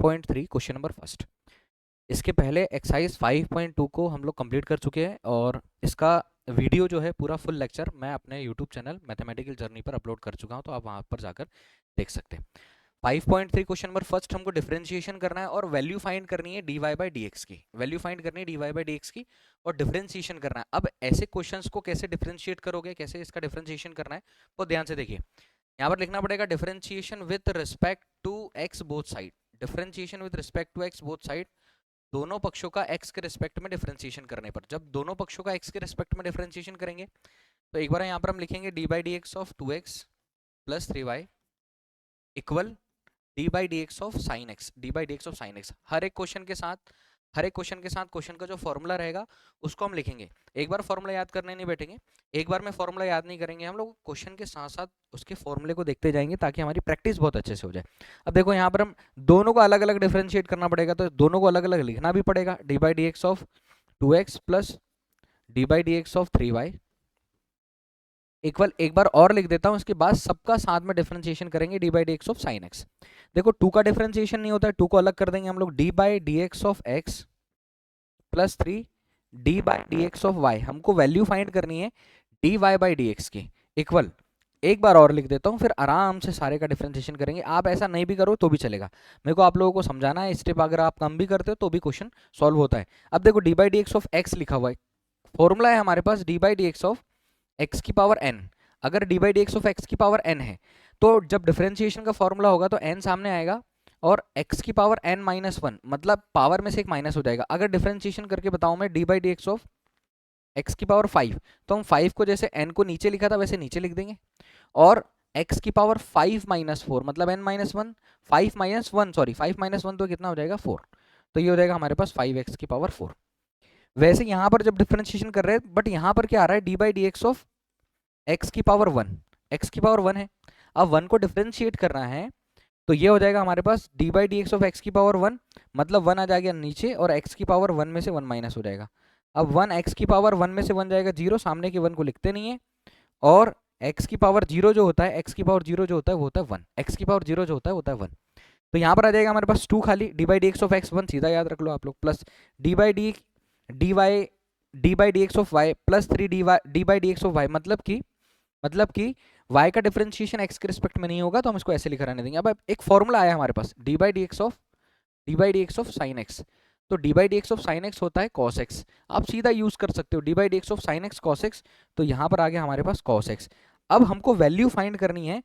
5.3 question number first. इसके पहले exercise 5.2 को हम लोग कंप्लीट कर चुके हैं और इसका वीडियो जो है पूरा फुल लेक्चर मैं अपने यूट्यूब चैनल मैथमेटिकल जर्नी पर अपलोड कर चुका हूं, तो आप वहां पर जाकर देख सकते हैं। 5.3 क्वेश्चन नंबर फर्स्ट, हमको डिफरेंशिएशन करना है और वैल्यू फाइंड करनी है dy बाई डी एक्स की। वैल्यू फाइंड करनी है dy बाई डी एक्स की और डिफरेंशिएशन करना है। अब ऐसे क्वेश्चंस को कैसे डिफरेंशिएट करोगे, कैसे इसका डिफरेंशिएशन करना है, वो ध्यान से देखिए। यहाँ पर लिखना पड़ेगा differentiation with respect to x both side. Differentiation with respect to x both side, दोनों पक्षों का x के रिस्पेक्ट में डिफरेंशिएशन करने पर। जब दोनों पक्षों का x के रिस्पेक्ट में डिफरेंशिएशन करेंगे तो एक बार यहाँ पर हम लिखेंगे d by D x of 2x plus 3y equal d by D x of sine x, d by D x of sine x. हर एक क्वेश्चन के साथ क्वेश्चन का जो फॉर्मूला रहेगा उसको हम लिखेंगे। एक बार फॉर्मूला याद करने नहीं बैठेंगे, एक बार में फॉर्मूला याद नहीं करेंगे, हम लोग क्वेश्चन के साथ साथ उसके फॉर्मूले को देखते जाएंगे ताकि हमारी प्रैक्टिस बहुत अच्छे से हो जाए। अब देखो यहाँ पर हम दोनों को अलग अलग डिफरेंशिएट करना पड़ेगा, तो दोनों को अलग अलग लिखना भी पड़ेगा। D by D x of 2x plus d by D x of 3y equal, एक बार और लिख देता हूं, इसके बाद सबका साथ में डिफरेंशिएशन करेंगे d by D x of sine x. देखो 2 का डिफरेंशिएशन नहीं होता है, 2 को अलग कर देंगे हम लोग। D by D x of x plus 3 d by D x of y. हमको वैल्यू फाइंड करनी है d Y by D x की इक्वल, एक बार और लिख देता हूं, फिर आराम से सारे का डिफरेंशिएशन करेंगे। आप ऐसा नहीं भी करो तो भी चलेगा, मेरे को आप लोगों को समझाना है स्टेप। अगर आप कम भी करते हो तो भी क्वेश्चन सॉल्व होता है। अब देखो d by D x of x लिखा हुआ है, फॉर्मूला है हमारे पास d by D x of x की पावर एन। अगर d by D x of x की पावर एन है तो जब डिफरेंशिएशन का फॉर्मूला होगा तो एन सामने आएगा और x की पावर n माइनस वन, मतलब पावर में से एक माइनस हो जाएगा। अगर डिफरेंशिएशन करके बताऊं मैं D by D x of x की पावर 5, तो हम 5 को जैसे n को नीचे लिखा था वैसे नीचे लिख देंगे, और x की पावर 5 माइनस 4 मतलब n minus one, 5 minus one, sorry 5 minus one तो कितना हो जाएगा 4, तो ये हो जाएगा हमारे पास 5x की पावर 4। वैसे यहाँ पर जब डिफरेंशिएशन कर रहे हैं, बट यहाँ पर क्या आ रहा है d by D x of x की पावर 1, एक्स की पावर 1 है। अब 1 को डिफरेंशिएट करना है तो ये हो जाएगा हमारे पास d by D x of x की पावर 1, मतलब 1 आ जाएगा नीचे और x की पावर 1 में से 1 माइनस हो जाएगा। अब 1 x की पावर 1 में से 1 जाएगा 0, सामने के 1 को लिखते नहीं है, और x की पावर 0 जो होता है, x की पावर 0 जो होता है वो होता है 1, x की पावर 0 जो होता है वो होता है 1। तो यहाँ पर आ जाएगा हमारे पास 2 खाली, d by D x of x 1 सीधा याद रख लो आप लोग, plus d by D x of y plus 3 d by D x of y, मतलब कि y का डिफरेंशिएशन x के रिस्पेक्ट में नहीं होगा तो हम इसको ऐसे लिखा रहने देंगे। अब एक फॉर्मूला आया हमारे पास d by D x of sine x, तो d by D x of sine x होता है कॉस एक्स। आप सीधा यूज कर सकते हो d by D x of sine x cos x, तो यहाँ पर आ गया हमारे पास कॉस एक्स। अब हमको वैल्यू फाइंड करनी है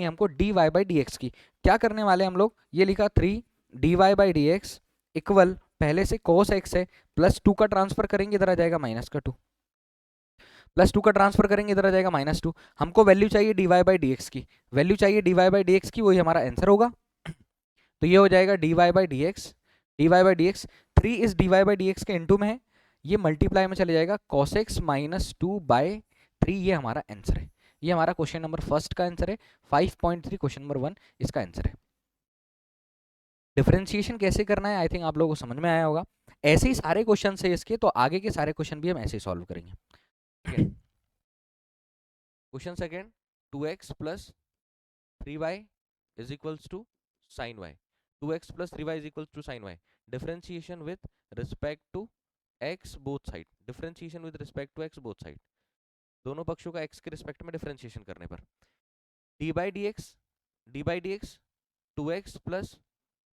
हमको d Y by D x की। क्या करने वाले हम लोग, ये लिखा 3 d Y by D x equal, पहले से कॉस एक्स है, प्लस 2 का ट्रांसफर करेंगे इधर आ जाएगा माइनस का 2, प्लस 2 का ट्रांसफर करेंगे इधर आ जाएगा माइनस 2। हमको वैल्यू चाहिए d Y by D x की, वैल्यू चाहिए d Y by D x की, वही हमारा आंसर होगा। तो ये हो जाएगा d Y by D x, d Y by D x 3 इस d Y by D x के इनटू में है, ये मल्टीप्लाई में चले जाएगा cos x माइनस 2 बाई 3, ये हमारा आंसर है। ये हमारा क्वेश्चन नंबर फर्स्ट का आंसर है, 5.3 क्वेश्चन नंबर 1 इसका आंसर है। डिफरेंशिएशन कैसे करना है आई थिंक आप लोगों को समझ में आया होगा। ऐसे ही सारे क्वेश्चन है इसके, तो आगे के सारे क्वेश्चन भी हम ऐसे ही सॉल्व करेंगे। Question second, 2x plus 3y is equals to sine y, 2x plus 3y is equals to sine y। Differentiation with respect to x both side, differentiation with respect to x both side, दोनों पक्षों का x के respect में differentiation करने पर। D by D x 2x plus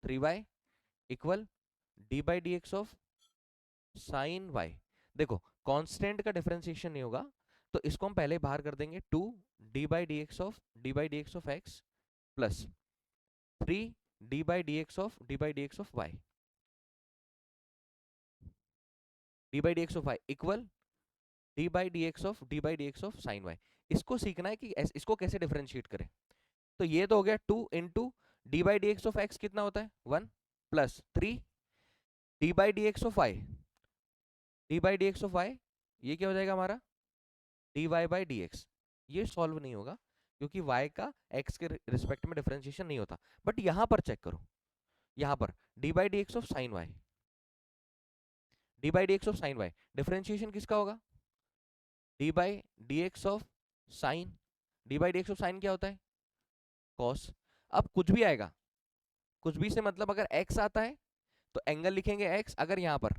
3y equal d by D x of sign y। देखो constant का differentiation नहीं होगा तो इसको हम पहले बाहर कर देंगे, 2 d by D x of x plus 3 d by D x of y, d by D x of y equal d by D x of sine y. इसको सीखना है कि इसको कैसे डिफरेंशिएट करें। तो ये तो हो गया 2 into d by D x of x कितना होता है 1, plus 3 d by D x of y, ये क्या हो जाएगा हमारा d Y by D x. ये सॉल्व नहीं होगा क्योंकि y का x के रिस्पेक्ट में डिफरेंशिएशन नहीं होता। बट यहां पर चेक करो, यहां पर d by D x of sine y, differentiation किसका होगा d by D x of sine, क्या होता है कॉस। अब कुछ भी आएगा कुछ भी से मतलब अगर x आता है तो एंगल लिखेंगे x अगर यहाँ पर,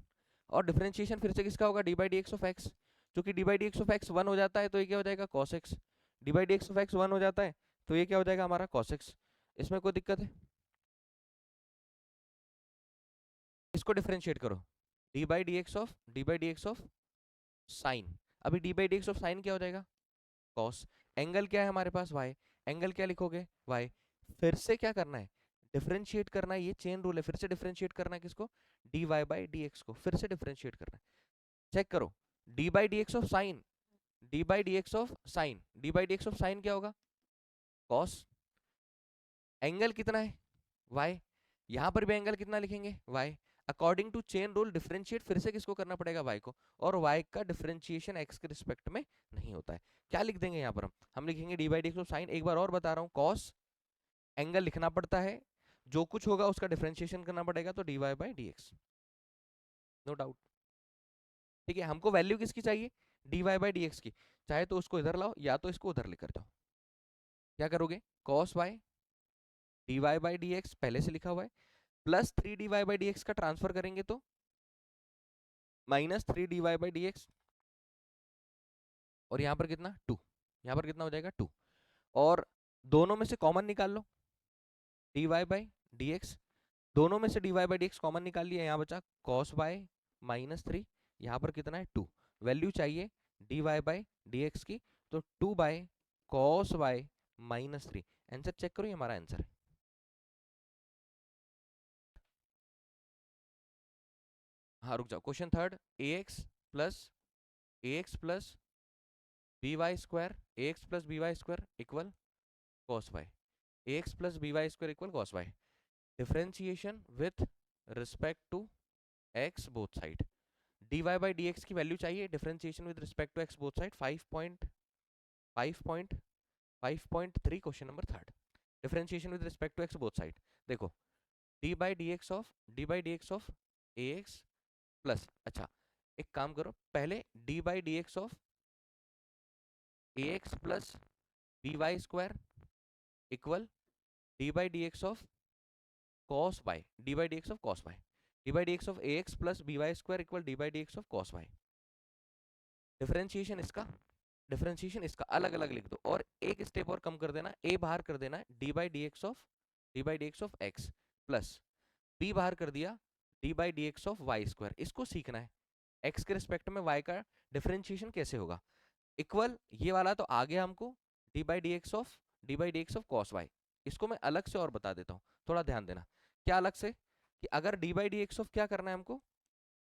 और डिफरेंशिएशन फिर से किसका होगा, d by D x of x. क्योंकि d by D x of x one हो जाता है तो ये क्या हो जाएगा, cos x. D by D x of x one हो जाता है तो ये क्या हो जाएगा हमारा, कॉस एक्स। इसमें कोई दिक्कत है? इसको डिफरेंशिएट करो, d by D x of sine. अभी d by D x of sine क्या हो जाएगा, कॉस। एंगल क्या है हमारे पास, वाई। एंगल क्या लिखोगे, वाई। फिर से क्या करना है, डिफरेंशिएट करना है, ये चेन रूल है। फिर से डिफरेंशिएट करना है किसको, d Y by D x को, फिर से डिफरेंशिएट करना है। चेक करो, d by D x of sine, d by D x of sine, d by D x of sine क्या होगा, कॉस। एंगल कितना है, वाई। यहां पर भी एंगल कितना लिखेंगे, y. According to chain rule differentiate फिर से किसको करना पड़ेगा, वाई को। और वाई का डिफरेंशिएशन एक्स के रिस्पेक्ट में नहीं होता है। क्या लिख देंगे यहाँ पर हम लिखेंगे d by D x of sign. एक बार और बता रहा हूँ, कॉस एंगल लिखना पड़ता है, जो कुछ होगा उसका डिफरेंशिएशन करना पड़ेगा, तो d Y by D x, no doubt. ठीक है, हमको वैल्यू किसकी चाहिए, d Y by D x की। चाहे तो उसको इधर लाओ या तो इसको उधर लेकर जाओ। क्या करोगे, cos y d Y by D x पहले से लिखा हुआ है, plus 3 dy by D x का ट्रांसफर करेंगे तो -3 dy बाई डी एक्स। और यहाँ पर कितना, 2। यहाँ पर कितना हो जाएगा, 2। और दोनों में से कॉमन निकाल लो, dy बाई डी एक्स। दोनों में से dy by D x common निकाल लिया, यहाँ बचा cos y -3। यहाँ पर कितना है, 2। वैल्यू चाहिए dy बाई डी एक्स की, तो 2 बाई cos y -3। आंसर चेक करो, ये हमारा आंसर है। हाँ रुक जाओ, question third, ax plus b y square equal cos y. ax plus b y square equal cos y. Differentiation with respect to x both side. dy by D x की value चाहिए, differentiation with respect to x both side. 5.3 question number third, differentiation with respect to x both side. देखो, d by D x of a x plus, अच्छा एक काम करो, पहले d by D x of a x plus b y square equal d by D x of cos y, d by D x of cos y. D by D x of a x plus b y square equal d by D x of cos y. Differentiation इसका अलग अलग लिख दो, और एक step और कम कर देना, ए बाहर कर देना, d by D x of x plus b बाहर कर दिया, d by D x of y square. इसको सीखना है, एक्स के रिस्पेक्ट में वाई का डिफरेंशिएशन कैसे होगा। इक्वल ये वाला तो आ गया हमको, d by D x of cos y. इसको मैं अलग से और बता देता हूँ, थोड़ा ध्यान देना। क्या अलग से, कि अगर d by D x of क्या करना है हमको,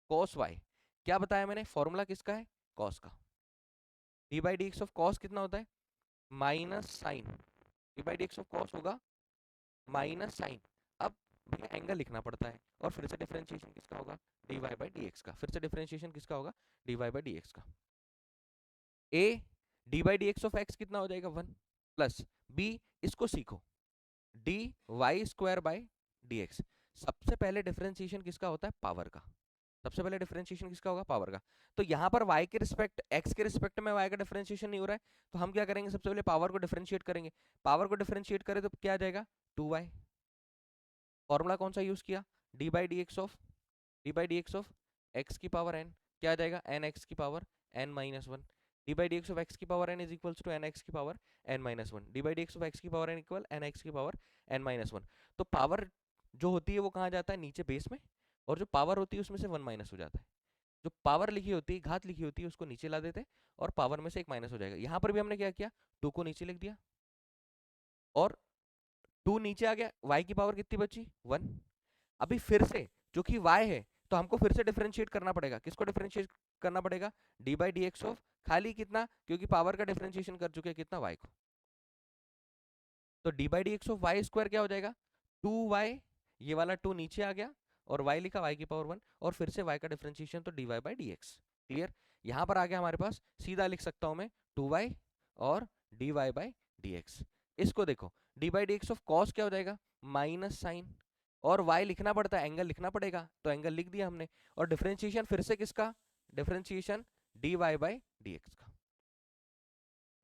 कॉस वाई। क्या बताया मैंने, फॉर्मूला किसका है, कॉस का। D by D x of cos कितना होता है, minus sine. D by D x of cos होगा माइनस साइन। अब भैया एंगल लिखना पड़ता है, और फिर से डिफरेंशिएशन किसका होगा, D Y by D x का। फिर से डिफरेंशिएशन किसका होगा, D Y by D x का। A D by D x of x कितना हो जाएगा, 1 प्लस बी, इसको सीखो, D Y square by D X. सबसे पहले डिफरेंशिएशन किसका होता है, पावर का। सबसे पहले डिफरेंशिएशन किसका होगा, पावर का। तो यहाँ पर y के रिस्पेक्ट, x के रिस्पेक्ट में y का डिफरेंशिएशन नहीं हो रहा है, तो हम क्या करेंगे, सबसे पहले पावर को डिफरेंशिएट करेंगे। पावर को डिफरेंशिएट करें तो क्या आ जाएगा, 2y। फॉर्मूला कौन सा यूज किया, d by D x of x की पावर n, क्या आ जाएगा, एन एक्स की power n minus one. D by D x of x की power n is equals to n x की power n minus one. D by D x of x की power n equal n x की power n minus one. तो power जो होती है वो कहाँ जाता है, नीचे बेस में, और जो पावर होती है उसमें से 1 माइनस हो जाता है। जो पावर लिखी होती है, घात लिखी होती है, उसको नीचे ला देते, और पावर में से एक माइनस हो जाएगा। यहाँ पर भी हमने क्या किया, 2 को नीचे लिख दिया, और 2 नीचे आ गया, y की पावर कितनी बची, 1। अभी फिर से जो कि y है, तो हमको फिर से डिफरेंशिएट करना पड़ेगा। किसको डिफरेंशिएट करना पड़ेगा, D by D x of खाली कितना, क्योंकि पावर का डिफरेंशिएशन कर चुके हैं कितना, y को। तो d by D x of y square क्या हो जाएगा, 2y, ये वाला 2 नीचे आ गया, और y लिखा y की पावर 1, और फिर से y का डिफरेंशिएशन तो dy by D x. Clear, यहां पर आ गया हमारे पास, सीधा लिख सकता हूं मैं 2y और dy बाई डी एक्स। इसको देखो, d by D x of cos क्या हो जाएगा, माइनस साइन, और y लिखना पड़ता है, एंगल लिखना पड़ेगा, तो एंगल लिख दिया हमने। और डिफरेंशिएशन फिर से किसका, differentiation dy by D x का।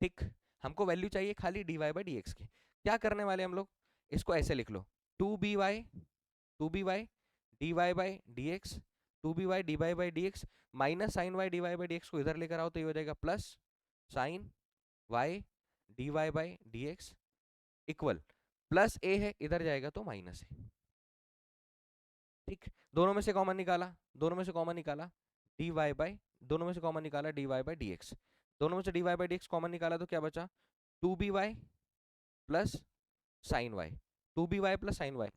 ठीक, हमको वैल्यू चाहिए खाली dy बाई डी एक्स की। क्या करने वाले हम लोग, इसको ऐसे लिख लो, 2by two b y d Y by D x, two b y d Y by D x, minus sine y d Y by D x को इधर लेकर आओ तो ये हो जाएगा plus sine y d Y by D x equal plus a है, इधर जाएगा तो माइनस है। ठीक, दोनों में से कॉमन निकाला, दोनों में से कॉमन निकाला डी वाई बाई, दोनों में से कॉमन निकाला d Y by D x, दोनों में से d Y by D x common निकाला तो क्या बचा, two b y plus sine y, two b y plus sine y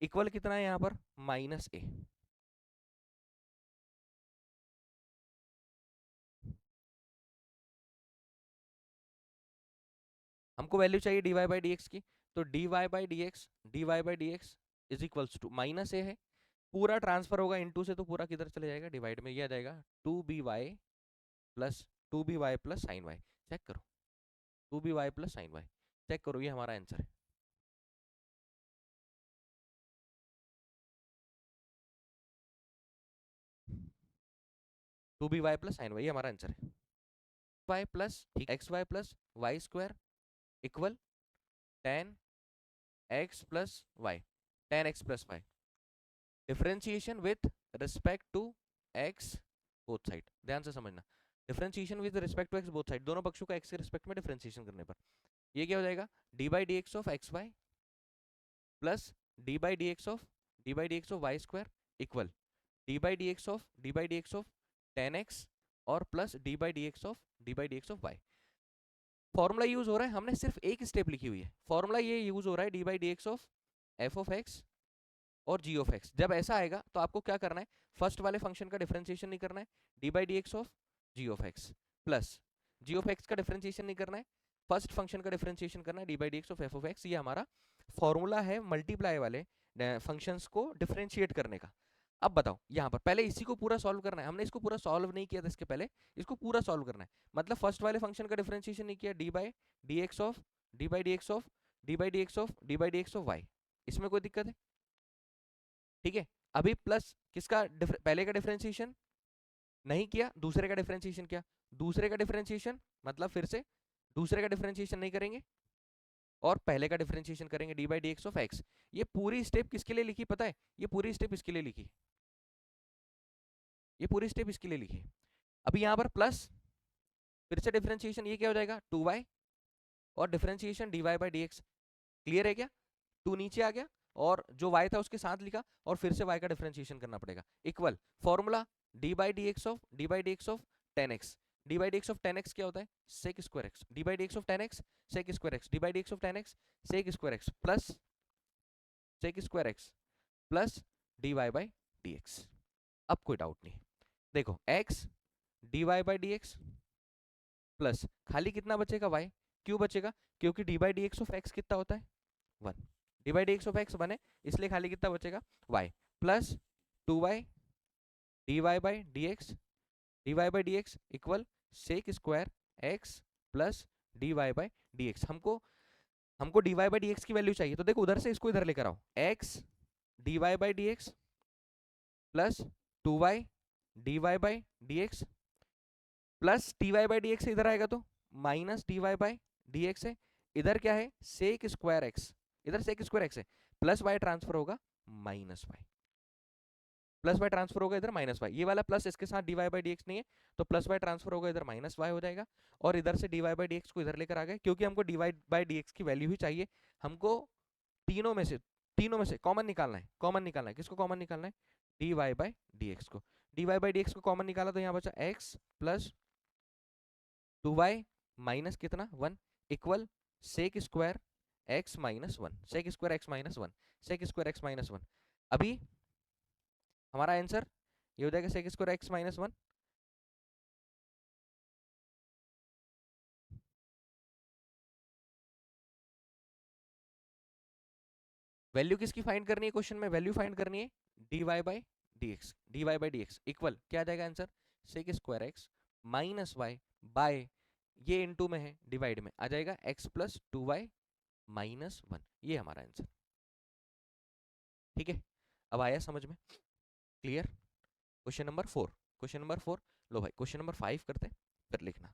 equal कितना है यहाँ पर, माइनस ए। हमको वैल्यू चाहिए d Y by D x की, तो d Y by D x, d Y by D x is equals to minus a है, पूरा ट्रांसफर होगा इनटू से तो पूरा किधर चले जाएगा, डिवाइड में, ये आ जाएगा two b y plus two b y plus sine y. Check करो, two b y plus sine y, check करो, ये हमारा आंसर है। Two b y plus sine y, ये हमारा आंसर है। Y plus x y plus y square equal tan x plus y, tan x plus y, differentiation with respect to x both side, ध्यान से समझना, differentiation with respect to x both side, दोनों पक्षों का x के respect में differentiation करने पर ये क्या हो जाएगा, d by D x of x y plus d by D x of y square equal d by D x of tan x और plus d by D x of y. Formula use हो रहा है, हमने सिर्फ एक step लिखी हुई है, फॉर्मूला ये यूज हो रहा है d by D x of f of x और जी ऑफ एक्स। जब ऐसा आएगा तो आपको क्या करना है, फर्स्ट वाले फंक्शन का डिफरेंशिएशन नहीं करना है, d by D x of g of x plus g of x का डिफरेंशिएशन नहीं करना है, फर्स्ट फंक्शन का डिफरेंशिएशन करना है d by D x of f of x. ये हमारा फॉर्मूला है मल्टीप्लाई वाले फंक्शंस को डिफरेंशिएट करने का। अब बताओ यहाँ पर पहले इसी को पूरा सॉल्व करना है, हमने इसको पूरा सॉल्व नहीं किया था इसके पहले, इसको पूरा सॉल्व करना है, मतलब फर्स्ट वाले फंक्शन का डिफरेंशिएशन नहीं किया, d by D x of d by D x of d by D x of d by D x of y, इसमें कोई दिक्कत है, ठीक है। अभी प्लस किसका पहले का डिफरेंशिएशन नहीं किया, दूसरे का डिफरेंशिएशन किया, दूसरे का डिफरेंशिएशन मतलब फिर से दूसरे का डिफरेंशिएशन नहीं करेंगे और पहले का डिफरेंशिएशन करेंगे d by D x of x. ये पूरी स्टेप किसके लिए लिखी पता है, ये पूरी स्टेप इसके लिए लिखी, ये पूरी स्टेप इसके लिए लिखी। अभी यहाँ पर प्लस फिर से डिफरेंशिएशन, ये क्या हो जाएगा टू वाई और differentiation d Y by D x, clear है क्या, टू नीचे आ गया और जो y था उसके साथ लिखा और फिर से y का डिफरेंशिएशन करना पड़ेगा equal formula d by D x of tan x, d by D x of tan x क्या होता है sec square x, d by D x of tan x sec square x, d by D x of tan x sec square x plus sec square x plus d Y by D x. अब कोई doubt नहीं, देखो x d Y by D x plus खाली कितना बचेगा y, क्यों बचेगा, क्योंकि d by D x of x कितना होता है one, d by D x of x बने इसलिए खाली कितना बचेगा y plus two y d Y by D x, d Y by D x equal sec square x plus d Y by D x. हमको हमको d Y by D x की value चाहिए, तो देखो उधर से इसको इधर लेकर आओ, x d Y by D x plus two y d Y by D x plus t y by D x इधर आएगा तो minus d Y by D x है, इधर क्या है सेक स्क्वायर एक्स, इधर सेक स्क्वायर एक्स है, plus y transfer होगा minus y, plus y transfer होगा इधर माइनस वाई, ये वाला प्लस इसके साथ d Y by D x नहीं है तो प्लस वाई ट्रांसफर होगा इधर माइनस वाई हो जाएगा और इधर से d Y by D x को इधर लेकर आ गए क्योंकि हमको d Y by D x की वैल्यू ही चाहिए, हमको तीनों में से कॉमन निकालना है, कॉमन निकालना है, किसको कॉमन निकालना है d Y by D x को, d Y by D x को कॉमन निकाला तो यहाँ बचा x plus two y minus कितना one equal sec square x minus one, sec square x minus one, sec square x minus one. अभी हमारा answer ये हो जाएगा sec square x minus one, value किसकी फाइंड करनी है क्वेश्चन में, वैल्यू फाइंड करनी है d Y by D x, d Y by D x equal क्या आ जाएगा answer sec square x minus y by ये इनटू में है डिवाइड में आ जाएगा x plus two y minus one, ये हमारा आंसर, ठीक है। अब आया समझ में, clear. Question number four, question number four, लो भाई क्वेश्चन नंबर फाइव करते फिर लिखना,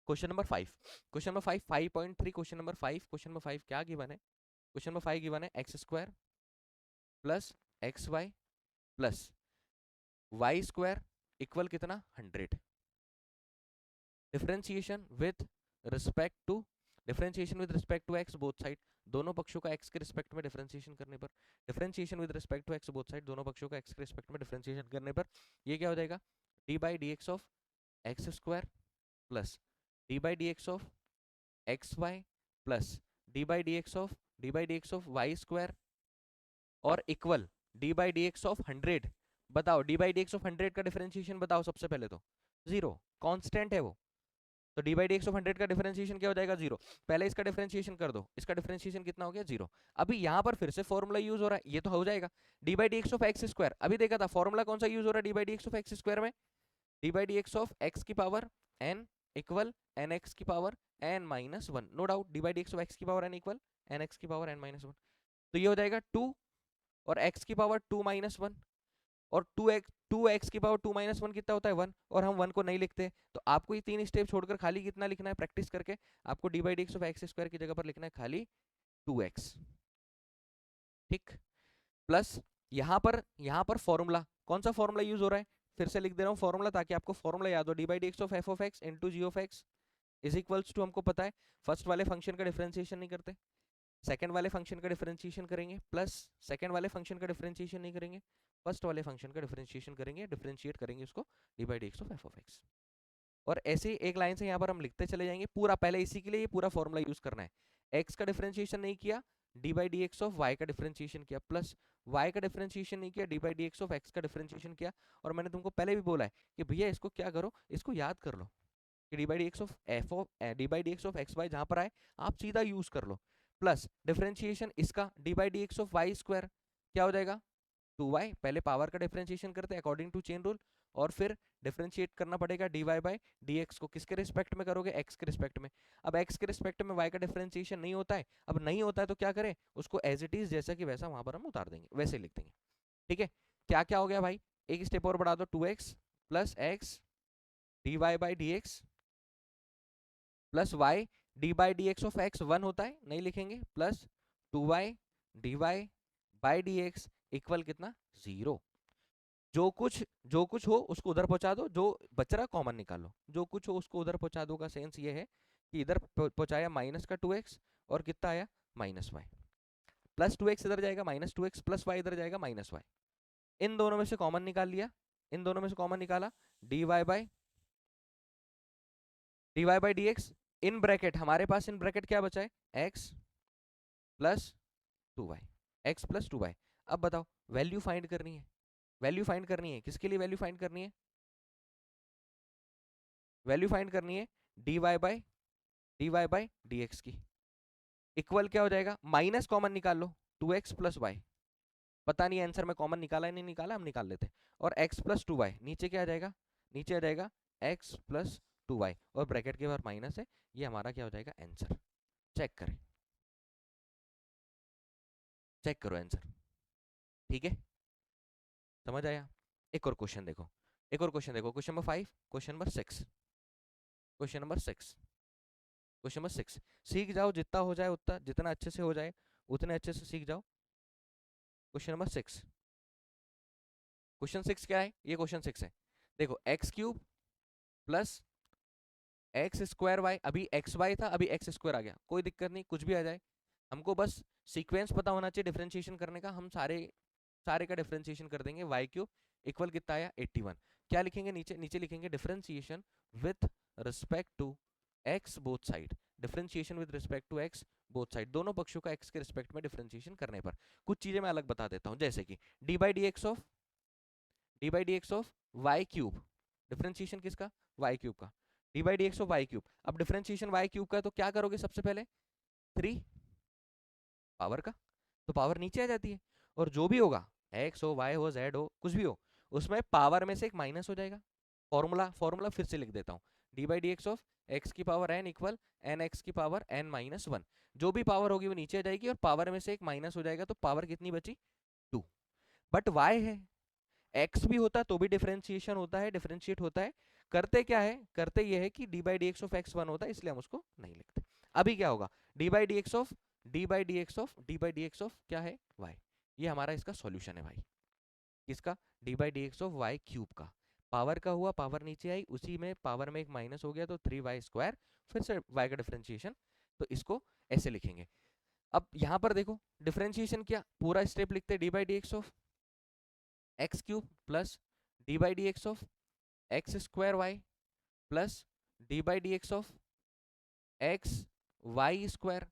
question number five, question number five 5.3, question number five, question number five क्या गिवन है, क्वेश्चन नंबर फाइव गिवन है x square plus x y plus y square equal कितना 100। Differentiation with respect to differentiation with respect to x both side, दोनों पक्षों का x के respect में differentiation करने पर, differentiation with respect to x both side, दोनों पक्षों का एक्स के रिस्पेक्ट में डिफरेंशिएशन करने पर ये क्या हो जाएगा, d by D x of x square plus d by D x of x y plus d by D x of y square और equal d by D x of 100। बताओ d by D x of 100 का differentiation बताओ सबसे पहले तो, zero, constant है वो, तो d by D x of 100 का डिफरेंशिएशन क्या हो जाएगा, जीरो। पहले इसका डिफरेंशिएशन कर दो, इसका डिफरेंशिएशन कितना हो गया, जीरो। अभी यहाँ पर फिर से फॉर्मूला यूज हो रहा है, ये तो हो जाएगा d by D x of x square, अभी देखा था फॉर्मूला कौन सा यूज हो रहा है d by D x of x square में, d by D x of x की power n equal n x की power n minus one, no doubt d by D x of x की power n equal n x की power n minus one, तो ये हो जाएगा 2 और x की पावर 2 माइनस वन, और 2x की पावर 2 माइनस वन कितना होता है 1, और हम 1 को नहीं लिखते, तो आपको ये 3 स्टेप छोड़कर खाली कितना लिखना है प्रैक्टिस करके, आपको D by D x of x square की जगह पर लिखना है खाली 2x, ठीक। प्लस यहाँ पर फॉर्मूला कौन सा फॉर्मूला यूज हो रहा है, फिर से लिख दे रहा हूँ फॉर्मूला ताकि आपको फॉर्मूला याद हो, d by D x of f of x into g of x is equals to, हमको पता है फर्स्ट वाले फंक्शन का डिफरेंशिएशन नहीं करते, सेकंड वाले फंक्शन का डिफरेंशिएशन करेंगे, प्लस सेकंड वाले फंक्शन का डिफरेंशिएशन नहीं करेंगे, फर्स्ट वाले फंक्शन का डिफरेंशिएशन करेंगे, डिफरेंशिएट करेंगे उसको D by D x of f of x, और ऐसे एक लाइन से यहाँ पर हम लिखते चले जाएंगे पूरा, पहले इसी के लिए ये पूरा फॉर्मूला यूज करना है, एक्स का डिफरेंशिएशन नहीं किया, d by D x of y का डिफरेंशिएशन किया, प्लस वाई का डिफरेंशिएशन नहीं किया, d by D x of x का डिफरेंशिएशन किया, और मैंने तुमको पहले भी बोला है कि भैया इसको क्या करो, इसको याद कर लो कि d by D x of f of d by D x of x y जहां पर आए आप सीधा यूज कर लो, प्लस डिफरेंशिएशन इसका d by D x of y square क्या हो जाएगा 2y, पहले पावर का डिफरेंशिएशन करते हैं अकॉर्डिंग टू चेन रूल, और फिर डिफरेंशिएट करना पड़ेगा dy बाई dx को, किसके रिस्पेक्ट में करोगे, x के रिस्पेक्ट में। अब x के रिस्पेक्ट में y का डिफरेंशिएशन नहीं होता है, अब नहीं होता है तो क्या करें, उसको एज इट इज जैसा कि वैसा वहां पर हम उतार देंगे, वैसे लिख देंगे, ठीक है। क्या क्या हो गया भाई, एक स्टेप और बढ़ा दो, 2x plus x d by D x plus y d by D x of x 1 होता है नहीं लिखेंगे, plus 2y d Y by D x equal कितना, जीरो। जो कुछ हो उसको उधर पहुंचा दो, जो बच रहा कॉमन निकालो, जो कुछ हो उसको उधर पहुंचा दो का सेंस ये है कि इधर पहुंचाया माइनस का 2x और कितना आया माइनस वाई, प्लस 2x इधर जाएगा माइनस 2x प्लस वाई इधर जाएगा माइनस वाई, इन दोनों में से कॉमन निकाल लिया, इन दोनों में से कॉमन निकाला, dy by D x, in bracket हमारे पास इन ब्रैकेट क्या बचा है, x plus 2y, x plus 2y। अब बताओ वैल्यू फाइंड करनी है, वैल्यू फाइंड करनी है किसके लिए, वैल्यू फाइंड करनी है, वैल्यू फाइंड करनी है dy बाई डी एक्स की, इक्वल क्या हो जाएगा, माइनस कॉमन निकाल लो 2x प्लस वाई, पता नहीं आंसर में कॉमन निकाला है नहीं निकाला, हम निकाल लेते हैं, और x प्लस 2y नीचे क्या आ जाएगा, नीचे आ जाएगा x प्लस 2y और ब्रैकेट के बाहर माइनस है, ये हमारा क्या हो जाएगा आंसर, चेक करें, चेक करो आंसर, ठीक है, समझ आया। एक और क्वेश्चन देखो, एक और क्वेश्चन देखो, question number 5, question number 6, question number 6, question number 6, सीख जाओ जितना हो जाए उतना, जितना अच्छे से हो जाए उतने अच्छे से सीख जाओ। क्वेश्चन नंबर 6, क्वेश्चन 6 क्या है, ये क्वेश्चन 6 है, देखो x cube plus x square y, अभी एक्स वाई था अभी एक्स स्क्वायर आ गया, कोई दिक्कत नहीं कुछ भी आ जाए, हमको बस सीक्वेंस पता होना चाहिए डिफरेंशिएशन करने का, हम सारे सारे का डिफरेंशिएशन कर देंगे, वाई क्यूब इक्वल कितना आया 81, क्या लिखेंगे नीचे, नीचे लिखेंगे differentiation with respect to x both side, differentiation with respect to x both side, दोनों पक्षों का एक्स के रिस्पेक्ट में डिफरेंशिएशन करने पर कुछ चीजें मैं अलग बता देता हूं, जैसे कि d by D x of y cube, differentiation किसका, वाई क्यूब का, d by D x of y cube, अब डिफरेंशिएशन वाई क्यूब का तो क्या करोगे सबसे पहले 3 पावर का, तो पावर नीचे आ जाती है, और जो भी होगा एक्स हो वाई हो जेड हो कुछ भी हो उसमें पावर में से एक माइनस हो जाएगा, फॉर्मूला फॉर्मूला फिर से लिख देता हूँ, d by D x of x की power n equal n x की पावर एन माइनस वन, जो भी पावर होगी वो नीचे आ जाएगी और पावर में से एक माइनस हो जाएगा, तो पावर कितनी बची 2, बट वाई है, एक्स भी होता तो भी डिफरेंशिएशन होता है, डिफरेंशिएट होता है, करते क्या है, करते ये है कि d by D x of x 1 होता है इसलिए हम उसको नहीं लिखते। अभी क्या होगा, d by D x of क्या है वाई, ये हमारा इसका सॉल्यूशन है भाई। किसका? D by D x of y cube का। पावर का हुआ, पावर नीचे आई, उसी में पावर में एक माइनस हो गया तो 3y², फिर से y का डिफरेंशिएशन। तो इसको ऐसे लिखेंगे। अब यहां पर देखो डिफरेंशिएशन क्या, पूरा स्टेप लिखते हैं d by D x of x cube plus d by D x of x² y plus d by D x of xy²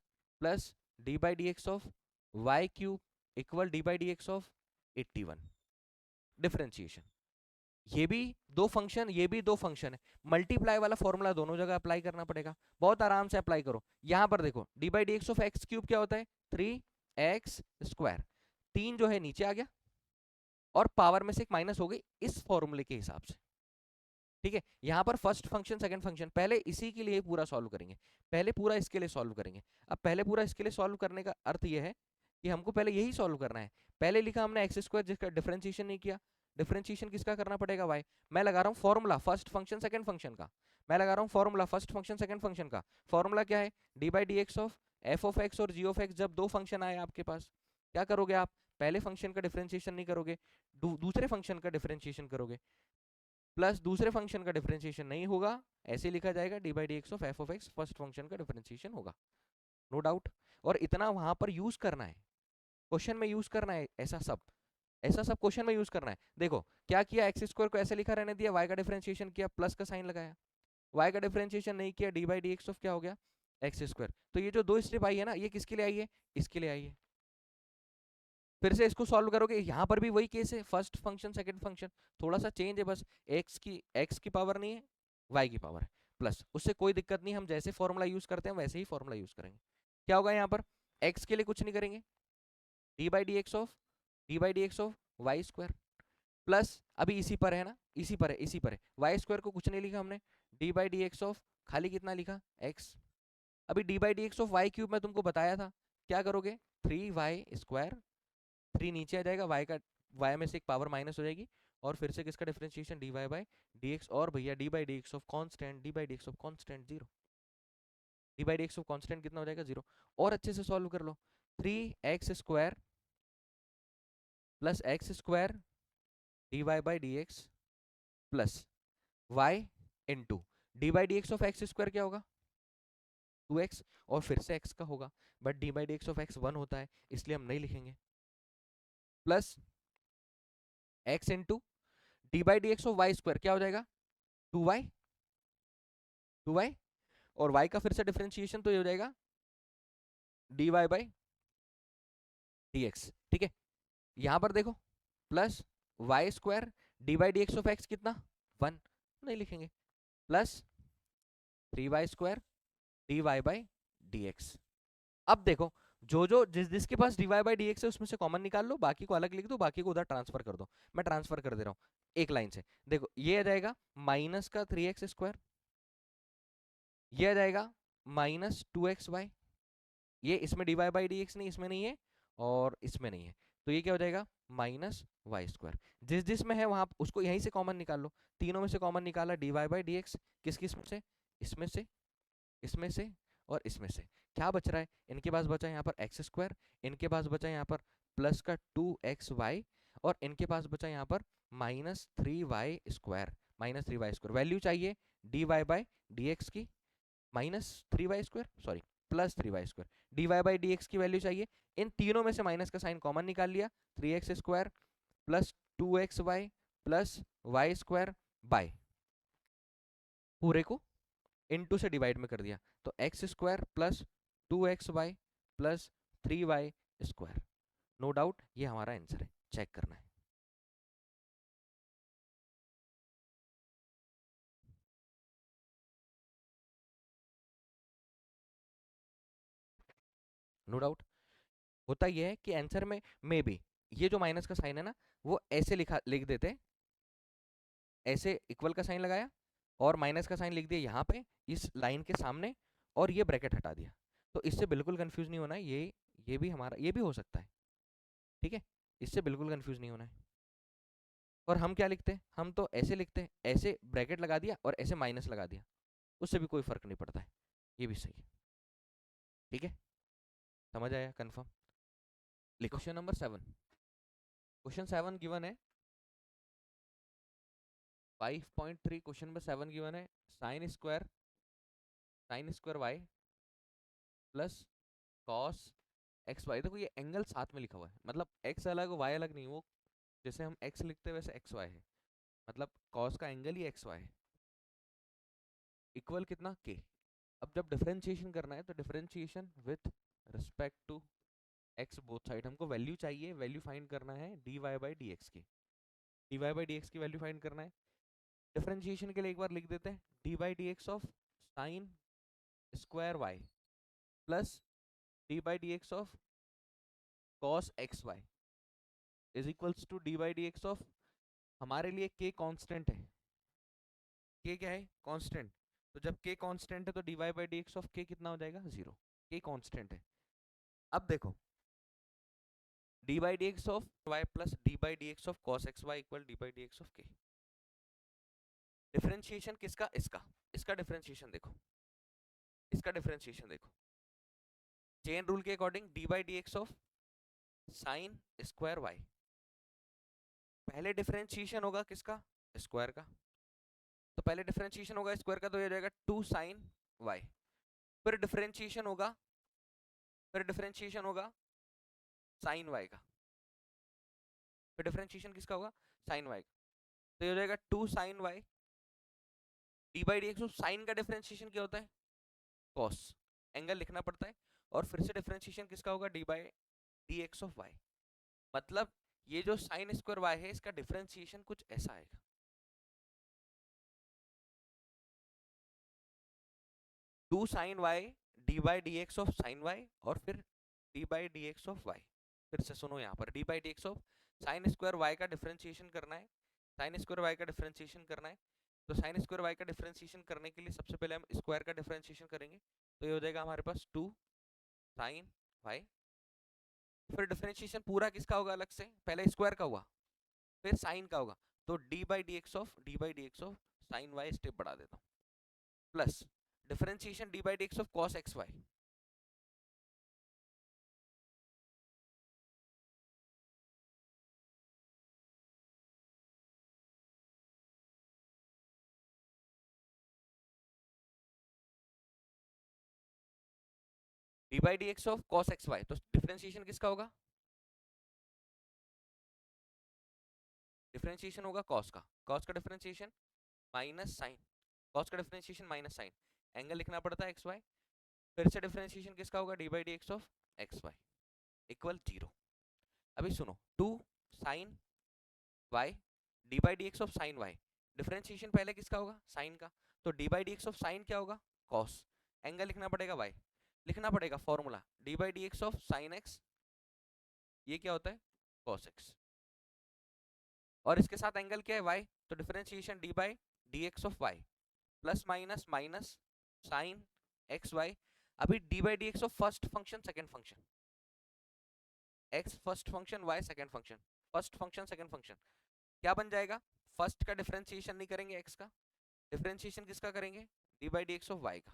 plus d by D x of y cube equal d by D x of 81। Differentiation, ये भी दो function, ये भी दो function है, multiply वाला formula दोनों जगह अप्लाई करना पड़ेगा। बहुत आराम से अप्लाई करो। यहां पर देखो d by D x of x cube क्या होता है? 3x²। 3 जो है नीचे आ गया और पावर में से एक माइनस हो गई इस फॉर्मूले के हिसाब से। ठीक है, यहां पर फर्स्ट फंक्शन सेकंड फंक्शन, पहले इसी के लिए पूरा सॉल्व करेंगे, पहले पूरा इसके लिए सॉल्व करेंगे। अब पहले पूरा इसके लिए सॉल्व करने का अर्थ यह है कि हमको पहले यही सॉल्व करना है। पहले लिखा हमने x² जिसका डिफरेंशिएशन नहीं किया, डिफरेंशिएशन किसका करना पड़ेगा? y। मैं लगा रहा हूँ formula first function second function का, मैं लगा रहा हूँ formula first function second function का। फॉर्मूला क्या है? D by D x of f of x और जी ऑफ एक्स। जब दो फंक्शन आए आपके पास, क्या करोगे आप? पहले फंक्शन का डिफरेंशिएशन नहीं करोगे, दूसरे फंक्शन का डिफरेंशिएशन करोगे, प्लस दूसरे फंक्शन का डिफरेंशिएशन नहीं होगा, ऐसे लिखा जाएगा d by D x of f of x, first function का डिफरेंशिएशन होगा। No doubt. और इतना वहां पर यूज करना है, क्वेश्चन में यूज करना है, ऐसा सब क्वेश्चन में यूज करना है। देखो क्या किया, x² को ऐसे लिखा रहने दिया, y का डिफरेंशिएशन किया, प्लस का साइन लगाया, y का डिफरेंशिएशन नहीं किया, d by D x of क्या हो गया? x²। तो ये जो दो स्टेप आई है ना, ये किसके लिए आई है? इसके लिए आई है। फिर से इसको सॉल्व करोगे, यहां पर भी वही केस है, फर्स्ट फंक्शन सेकंड फंक्शन, थोड़ा सा चेंज है बस, x की पावर नहीं है, y की पावर है प्लस, उससे कोई दिक्कत नहीं, हम जैसे फॉर्मूला यूज करते हैं वैसे ही फॉर्मूला यूज करेंगे। क्या होगा यहाँ पर? x के लिए कुछ नहीं करेंगे, d by D x of y² plus, अभी इसी पर है ना, इसी पर है, इसी पर है, y² को कुछ नहीं लिखा हमने, D by D x of खाली कितना लिखा? x। अभी d by D x of y³ मैं तुमको बताया था, क्या करोगे? 3y², 3 नीचे आ जाएगा, y में से एक पावर माइनस हो जाएगी, और फिर से किसका differentiation? D Y by D x, और भैया d by D x of constant, d by D x of constant 0, d by D x of constant कितना हो जाएगा? 0। और अच्छे से सॉल्व कर लो, 3x² plus x² d Y by D x plus y into d by D x of x² क्या होगा? 2x, और फिर से x का होगा, but D by D x of x 1 होता है इसलिए हम नहीं लिखेंगे, plus x into d by D x of y² क्या हो जाएगा? 2y, 2y, और y का फिर से डिफरेंशिएशन तो ये हो जाएगा d Y by D x. ठीक है, यहां पर देखो plus y² d by D x of x कितना? 1, नहीं लिखेंगे, plus 3y² d Y by D x. अब देखो जिसके पास d Y by D x है उसमें से कॉमन निकाल लो, बाकी को अलग लिख दो, बाकी को उधर ट्रांसफर कर दो। मैं ट्रांसफर कर दे रहा हूं एक लाइन से। देखो ये आ जाएगा माइनस का 3x², ये आ जाएगा माइनस 2xy, ये इसमें d Y by D x नहीं, इसमें नहीं है और इसमें नहीं है, तो ये क्या हो जाएगा? -y²। जिस में है वहां उसको यहीं से कॉमन निकाल लो, तीनों में से कॉमन निकाला, d Y by D x किस किस में से? इसमें से, इसमें से और इसमें से। क्या बच रहा है? इनके पास बचा यहाँ पर x², इनके पास बचा यहाँ पर प्लस का 2xy, और इनके पास बचा यहाँ पर -3y², -3y²। वैल्यू चाहिए d Y by D x की, -3y², sorry +3y², d Y by D x की वैल्यू चाहिए। इन तीनों में से माइनस का साइन कॉमन निकाल लिया, 3x² plus 2xy plus y² bye पूरे को इनटू से डिवाइड में कर दिया, तो x² plus 2xy plus 3y²। No doubt ये हमारा आंसर है, चेक करना है। No doubt. होता यह है कि आंसर में भी ये जो माइनस का साइन है ना, वो ऐसे लिख देते, ऐसे इक्वल का साइन लगाया और माइनस का साइन लिख दिया यहाँ पे इस लाइन के सामने, और ये ब्रैकेट हटा दिया। तो इससे बिल्कुल कंफ्यूज नहीं होना है, ये भी हमारा, ये भी हो सकता है, ठीक है, इससे बिल्कुल कंफ्यूज नहीं होना है। और हम क्या लिखते हैं? हम तो ऐसे लिखते हैं, ऐसे ब्रैकेट लगा दिया और ऐसे माइनस लगा दिया, उससे भी कोई फर्क नहीं पड़ता है, ये भी सही है। ठीक है, समझ आया? कंफर्म। लिखो क्वेश्चन नंबर 7। क्वेश्चन 7 गिवन है 5.3 क्वेश्चन में 7 गिवन है sine square y plus cos x y. देखो ये एंगल साथ में लिखा हुआ है, मतलब एक्स अलग वाई अलग नहीं, वो जैसे हम एक्स लिखते हैं वैसे एक्स वाई है, मतलब कॉस का एंगल ही एक्स वाई है। इक्वल कितना के। अब जब डिफरेंशिएशन करना है तो differentiation with respect to x both side, हमको वैल्यू चाहिए, वैल्यू फाइंड करना है dy बाई डी एक्स की, dy बाई डी एक्स की वैल्यू फाइंड करना है। डिफरेंशिएशन के लिए एक बार लिख देते हैं d by D x of sine square y plus d by D x of cos x y is equals to d by D x of, हमारे लिए k कांस्टेंट है, k क्या है कांस्टेंट, तो जब k कांस्टेंट है तो dy by D x of k कितना हो जाएगा 0, k कांस्टेंट है। अब देखो d by D x of y plus d by D x of cos x y equal d by D x of k. Differentiation किसका, इसका, इसका differentiation देखो, इसका डिफरेंशिएशन देखो, चेन रूल के according d by D x of sine square y, पहले differentiation होगा किसका, स्क्वायर का, तो पहले डिफरेंशिएशन होगा स्क्वायर का तो ये हो जाएगा 2 साइन वाई, फिर डिफरेंशिएशन होगा, फिर डिफरेंशिएशन होगा साइन वाई का, फिर डिफरेंशिएशन किसका होगा साइन वाई का, तो ये हो जाएगा 2 sine y d by D x of sine का डिफरेंशिएशन क्या होता है कॉस, एंगल लिखना पड़ता है, और फिर से डिफरेंशिएशन किसका होगा d by D x of y, मतलब ये जो साइन स्क्वायर वाई है इसका डिफरेंशिएशन कुछ ऐसा आएगा, two sine y d by D x of sine y और फिर d by D x of y. फिर से सुनो, यहाँ पर d by D x of sine square y का डिफरेंशिएशन करना है, साइन स्क्वायर वाई का डिफरेंशिएशन करना है, तो साइन स्क्वायर वाई का डिफरेंशिएशन करने के लिए सबसे पहले हम स्क्वायर का डिफरेंशिएशन करेंगे, तो ये हो जाएगा हमारे पास 2 साइन वाई, फिर डिफरेंशिएशन पूरा किसका होगा अलग से, पहले स्क्वायर का हुआ फिर साइन का होगा, तो d by D x of sine y step बढ़ा देता हूँ, plus differentiation d by D x of cos x y, d by D x of cos x y, तो डिफरेंशिएशन किसका होगा, डिफरेंशिएशन होगा कॉस का, कॉस का डिफरेंशिएशन माइनस साइन, कॉस का डिफरेंशिएशन माइनस साइन, एंगल लिखना पड़ता है एक्स वाई, फिर से डिफरेंशिएशन किसका होगा d by D x of x y equal 0। अभी सुनो 2 sine y d by D x of sine y, differentiation पहले किसका होगा साइन का, तो d by D x of sine क्या होगा कॉस, एंगल लिखना पड़ेगा वाई, लिखना पड़ेगा formula d by D x of sine x, ये क्या होता है कॉस एक्स, और इसके साथ एंगल क्या है वाई, तो differentiation d by D x of y plus minus minus sine x y. अभी d by D x of first function second function, x first function y second function, first function second function क्या बन जाएगा, first का differentiation नहीं करेंगे x का, differentiation किसका करेंगे d by D x of y का,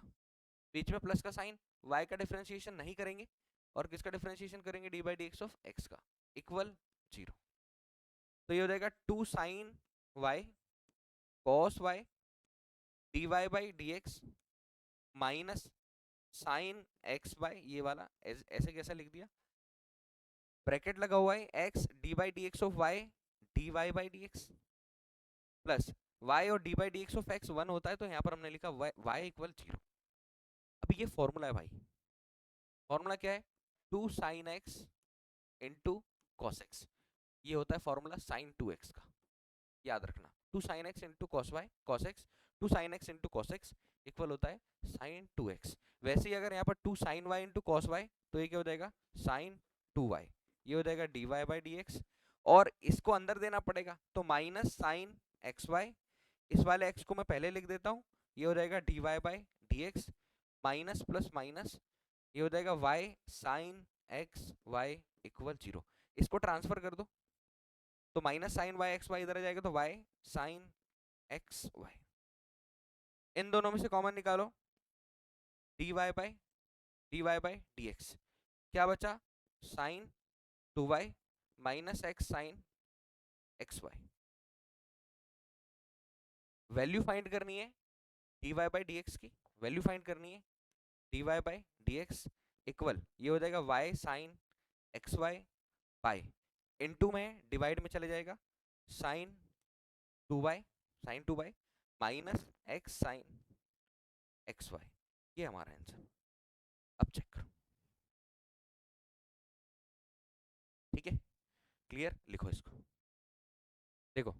बीच में प्लस का साइन, वाई का डिफरेंशिएशन नहीं करेंगे और किसका डिफरेंशिएशन करेंगे d by D x of x का इक्वल 0, तो ये हो जाएगा 2 sine y cos y d Y by D x minus sine x by, ये वाला ऐसे कैसा लिख दिया, ब्रैकेट लगा हुआ है x d by D x of y d Y by D x plus y और d by D x of x 1 होता है तो यहाँ पर हमने लिखा वाई इक्वल 0। अभी ये फॉर्मूला है भाई, फॉर्मूला क्या है 2 sine x into cos x, ये होता है फॉर्मूला साइन 2x का, याद रखना 2 sine x into cos y cos x, 2 sine x into cos x equal होता है साइन 2x। वैसे ही अगर यहाँ पर 2 sine y into cos y तो ये क्या हो जाएगा साइन 2y, ये हो जाएगा d Y by D x, और इसको अंदर देना पड़ेगा तो माइनस साइन एक्स वाई, इस वाले x को मैं पहले लिख देता हूँ, ये हो जाएगा d Y by D x minus plus minus, ये हो जाएगा y sine x y equal 0, इसको ट्रांसफर कर दो तो minus sine y x y इधर आ जाएगा तो y साइन एक्स वाई, इन दोनों में से कॉमन निकालो d Y by D x, क्या बचा sine 2y minus x sine x y. Value find करनी है dy बाई डी एक्स की, वैल्यू फाइंड करनी है dy by D x equal ये हो जाएगा y sine x y pi into में डिवाइड में चले जाएगा sine 2y minus x sine x y. ये हमारा आंसर। अब चेक करो, ठीक है, क्लियर? लिखो इसको। देखो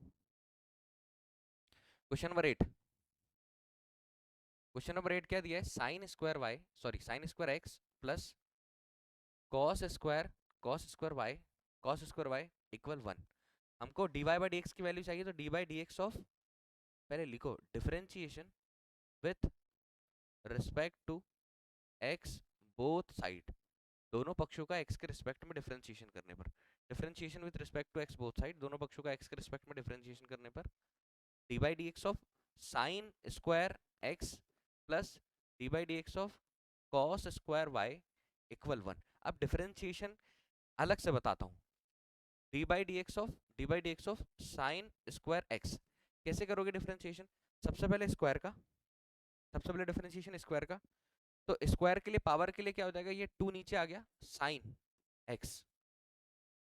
क्वेश्चन नंबर 8, क्वेश्चन नंबर 8 क्या दिया है, sine square y sorry sine square x plus cos square y equal 1। हमको dy बाई डी एक्स की वैल्यू चाहिए, तो d by D x of, पहले लिखो differentiation with respect to x both side, दोनों पक्षों का x के रिस्पेक्ट में डिफरेंशिएशन करने पर, differentiation with respect to x both side, दोनों पक्षों का x के रिस्पेक्ट में डिफरेंशिएशन करने पर d by D x of sine square x plus d by D x of cos square y equal 1। अब डिफरेंशिएशन अलग से बताता हूँ, d by D x of sine square x कैसे करोगे डिफरेंशिएशन, सबसे पहले स्क्वायर का, सबसे पहले डिफरेंशिएशन स्क्वायर का, तो स्क्वायर के लिए पावर के लिए क्या हो जाएगा, ये 2 नीचे आ गया साइन एक्स,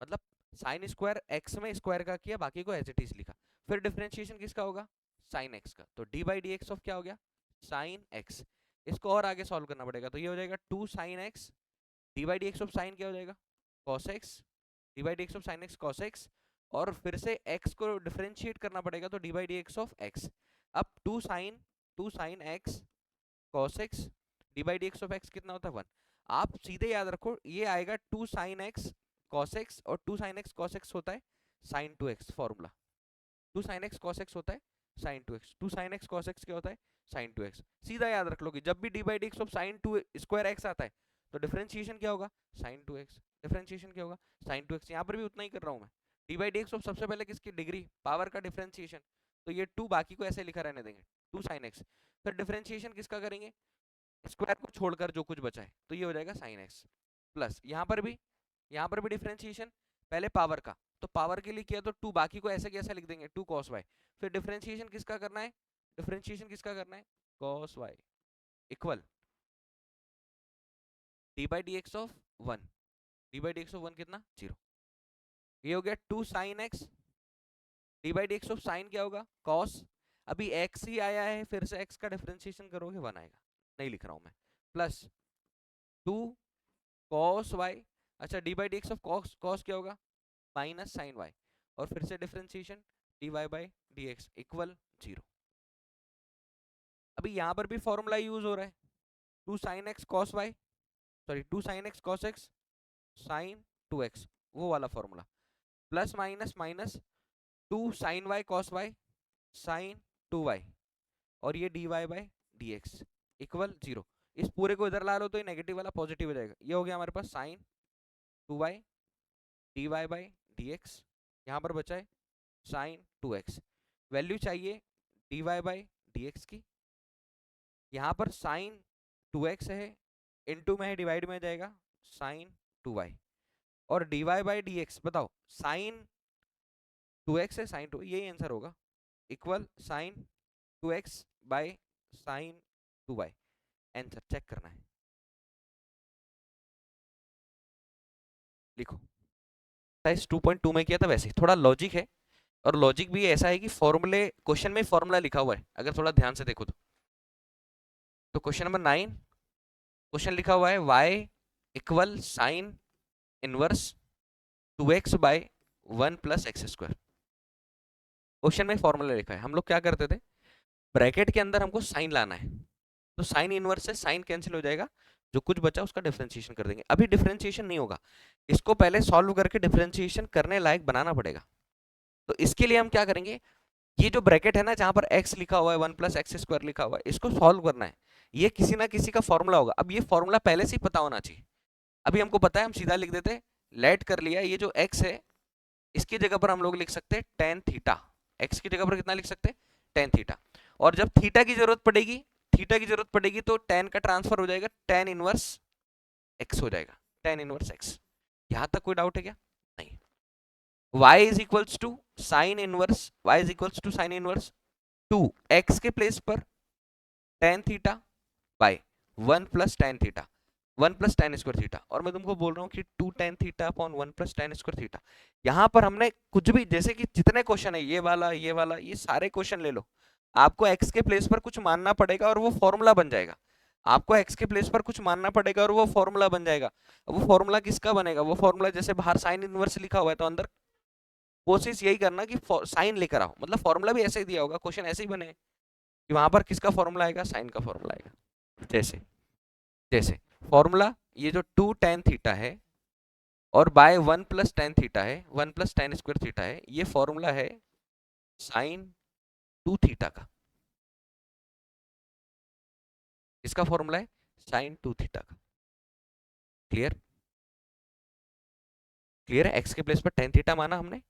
मतलब साइन स्क्वायर एक्स में स्क्वायर का किया, बाकी को एज इट इज लिखा। फिर डिफरेंशिएशन किसका होगा, साइन एक्स का, तो d by D x of क्या हो गया साइन एक्स। इसको और आगे सॉल्व करना पड़ेगा, तो ये हो जाएगा 2 sine x, d by D x of sine क्या हो जाएगा cos x, d by D x of sine x cos x, और फिर से x को डिफरेंशिएट करना पड़ेगा, तो d by D x of x. अब 2 sine x cos x, d by D x of x कितना होता है 1। आप सीधे याद रखो ये आएगा 2 साइन एक्स कॉस एक्स, और 2 साइन एक्स कॉस एक्स होता है sine 2x, formula 2 sine x cos x होता है sine 2x, 2 sine x cos x क्या होता है साइन 2x। सीधा याद रख लोगे, जब भी D by D x of sign 2 square x आता है तो डिफरेंशिएशन क्या होगा साइन 2x, डिफरेंशिएशन क्या होगा साइन 2x। यहाँ पर भी उतना ही कर रहा हूँ मैं, D by D x of सबसे पहले किसकी डिग्री पावर का डिफरेंशिएशन, तो ये 2 बाकी को ऐसे लिखा रहने देंगे 2 साइन एक्स, फिर डिफरेंशिएशन किसका करेंगे स्क्वायर को छोड़कर जो कुछ बचा है, तो ये हो जाएगा साइन एक्स प्लस यहाँ पर भी डिफरेंशिएशन पहले पावर का, तो पावर के लिए किया तो 2 बाकी को ऐसे कैसे लिख देंगे 2 cos y, फिर डिफरेंशिएशन किसका करना है, cos y equal d by D x of 1, D by D x of 1 कितना 0, ये हो गया 2 sine x, d by D x of sine क्या होगा cos, अभी x ही आया है, फिर से x का डिफरेंशिएशन करोगे 1 आएगा, नहीं लिख रहा हूं मैं, प्लस 2 cos y, अच्छा d by D x of cos क्या होगा माइनस साइन y, और फिर से differentiation d Y by D x equal 0। अभी यहाँ पर भी फॉर्मूला यूज हो रहा है 2 sine x cos y, sorry 2 sine x cos x sine 2x, वो वाला formula, plus minus 2 sine y cos y sine 2y, और ये d Y by D x equal 0। इस पूरे को इधर ला लो तो ये नेगेटिव वाला पॉजिटिव हो जाएगा, ये हो गया हमारे पास sine 2y d Y by D x, यहाँ पर बचा है साइन 2x, वैल्यू चाहिए d Y by D x की, यहाँ पर साइन 2x है, इनटू में है डिवाइड में जाएगा साइन 2y, और d Y by D x बताओ साइन 2x है साइन 2, यही आंसर होगा, equal sine 2x by sine 2y। Answer check करना है, लिखो 2.2 में किया था, वैसे थोड़ा लॉजिक है, और लॉजिक भी ऐसा है कि फॉर्मूले क्वेश्चन में फॉर्मूला लिखा हुआ है, अगर थोड़ा ध्यान से देखो तो क्वेश्चन नंबर 9 क्वेश्चन लिखा हुआ है y equal sign inverse 2x by 1 plus x square. Question में फॉर्मूला लिखा है, हम लोग क्या करते थे ब्रैकेट के अंदर हमको साइन लाना है, तो साइन इनवर्स से साइन कैंसिल हो जाएगा, जो कुछ बचा उसका डिफरेंशिएशन कर देंगे। अभी डिफरेंशिएशन नहीं होगा, इसको पहले सॉल्व करके डिफरेंशिएशन करने लायक बनाना पड़ेगा। तो इसके लिए हम क्या करेंगे, ये जो ब्रैकेट है ना जहां पर x लिखा हुआ है 1 प्लस एक्स स्क्वायर लिखा हुआ है, इसको सॉल्व करना है, ये किसी ना किसी का फॉर्मूला होगा। अब ये फॉर्मूला पहले से ही पता होना चाहिए, अभी हमको पता है हम सीधा लिख देते, लेट कर लिया, ये जो x है इसकी जगह पर हम लोग लिख सकते हैं टेन थीटा, x की जगह पर कितना लिख सकते हैं टेन थीटा, और जब थीटा की जरूरत पड़ेगी तो टेन का ट्रांसफर हो जाएगा टेन इनवर्स x हो जाएगा, टेन इनवर्स x। यहां तक कोई डाउट है क्या? नहीं। y is equals to sine inverse y is equals to sine inverse 2x के प्लेस पर tan theta by 1 plus tan theta, 1 plus tan square theta. और मैं तुमको बोल रहा हूँ कि 2 tan theta upon 1 plus tan square theta. यहाँ पर हमने कुछ भी, जैसे कि जितने क्वेश्चन है, ये वाला, ये सारे क्वेश्चन ले लो, आपको x के प्लेस पर कुछ मानना पड़ेगा और वो फॉर्मूला बन जाएगा। आपको x के प्लेस पर कुछ मानना पड़ेगा और वो फॉर्मूला बन जाएगा। वो फॉर्मूला किसका बनेगा? वो फॉर्मूला जैसे बाहर साइन इनवर्स लिखा हुआ है तो अंदर कोशिश यही करना कि साइन लेकर आओ, मतलब फॉर्मूला भी ऐसे ही दिया होगा, क्वेश्चन ऐसे ही बने कि वहां पर किसका फॉर्मूला आएगा? साइन का फॉर्मूला आएगा। जैसे जैसे फॉर्मूला ये जो 2 tan थीटा है और बाय 1 प्लस tan थीटा है, 1 प्लस tan स्क्वायर थीटा है, ये फॉर्मूला है साइन 2 थीटा का। इसका फॉर्मूला है साइन 2 थीटा का। क्लियर? क्लियर है? एक्स के प्लेस पर tan थीटा माना हमने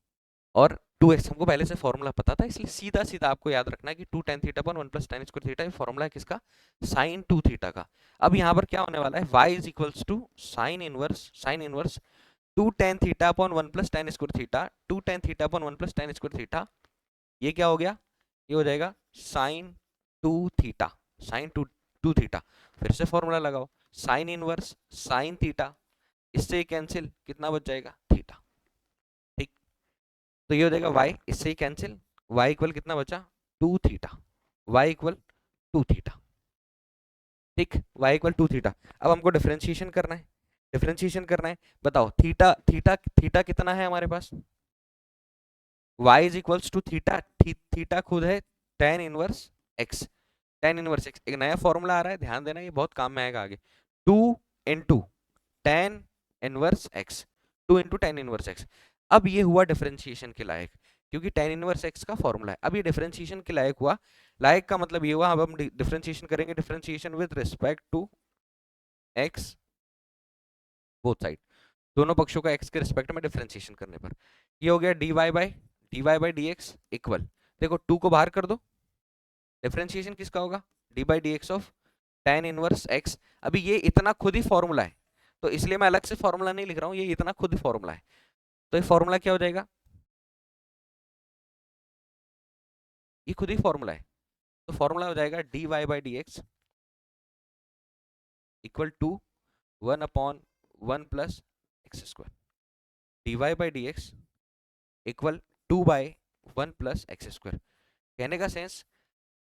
और 2x हमको पहले से फॉर्मूला पता था, इसलिए सीधा सीधा आपको याद रखना है कि 2 tan थीटा पर 1 प्लस tan स्क्वायर थीटा, ये फॉर्मूला है किसका? साइन 2 थीटा का। अब यहाँ पर क्या होने वाला है? y is equals to sine inverse 2 tan theta upon 1 plus tan square theta, 2 tan theta upon 1 plus tan square theta. ये क्या हो गया? ये हो जाएगा साइन 2 थीटा, साइन 2 थीटा। फिर से फॉर्मूला लगाओ, साइन इनवर्स साइन थीटा, इससे कैंसिल, कितना बच जाएगा? थीटा। ठीक, तो ये हो जाएगा y, इससे ही कैंसिल, y इक्वल कितना बचा? 2 थीटा, y इक्वल 2 थीटा। ठीक, y इक्वल 2 थीटा। अब हमको डिफरेंशिएशन करना है, डिफरेंशिएशन करना है। बताओ थीटा थीटा थीटा कितना है हमारे पास? y is equals to theta, theta खुद है tan inverse x, tan inverse x। एक नया फॉर्मूला आ रहा है, ध्यान देना, ये बहुत काम में आएगा आगे। 2 into tan inverse x, 2 into tan inverse x। अब ये हुआ डिफरेंशिएशन के लायक, क्योंकि tan इनवर्स x का फॉर्मूला है। अब ये डिफरेंशिएशन के लायक हुआ। लायक का मतलब ये हुआ, अब हम डिफरेंशिएशन करेंगे, differentiation with respect to x, both side, दोनों पक्षों का x के रिस्पेक्ट में डिफरेंशिएशन करने पर। ये हो गया dy बाई dx इक्वल, देखो 2 को बाहर कर दो, डिफरेंशिएशन किसका होगा? D by D x of tan inverse x। अभी ये इतना खुद ही फॉर्मूला है, तो इसलिए मैं अलग से फॉर्मूला नहीं लिख रहा हूँ, ये इतना खुद ही फॉर्मूला है। तो ये फॉर्मूला क्या हो जाएगा? ये खुद ही फॉर्मूला है, तो फॉर्मूला हो जाएगा dy by D x equal to 1 upon 1 plus x square, d by D x equal 2 by 1 plus x square. कहने का sense,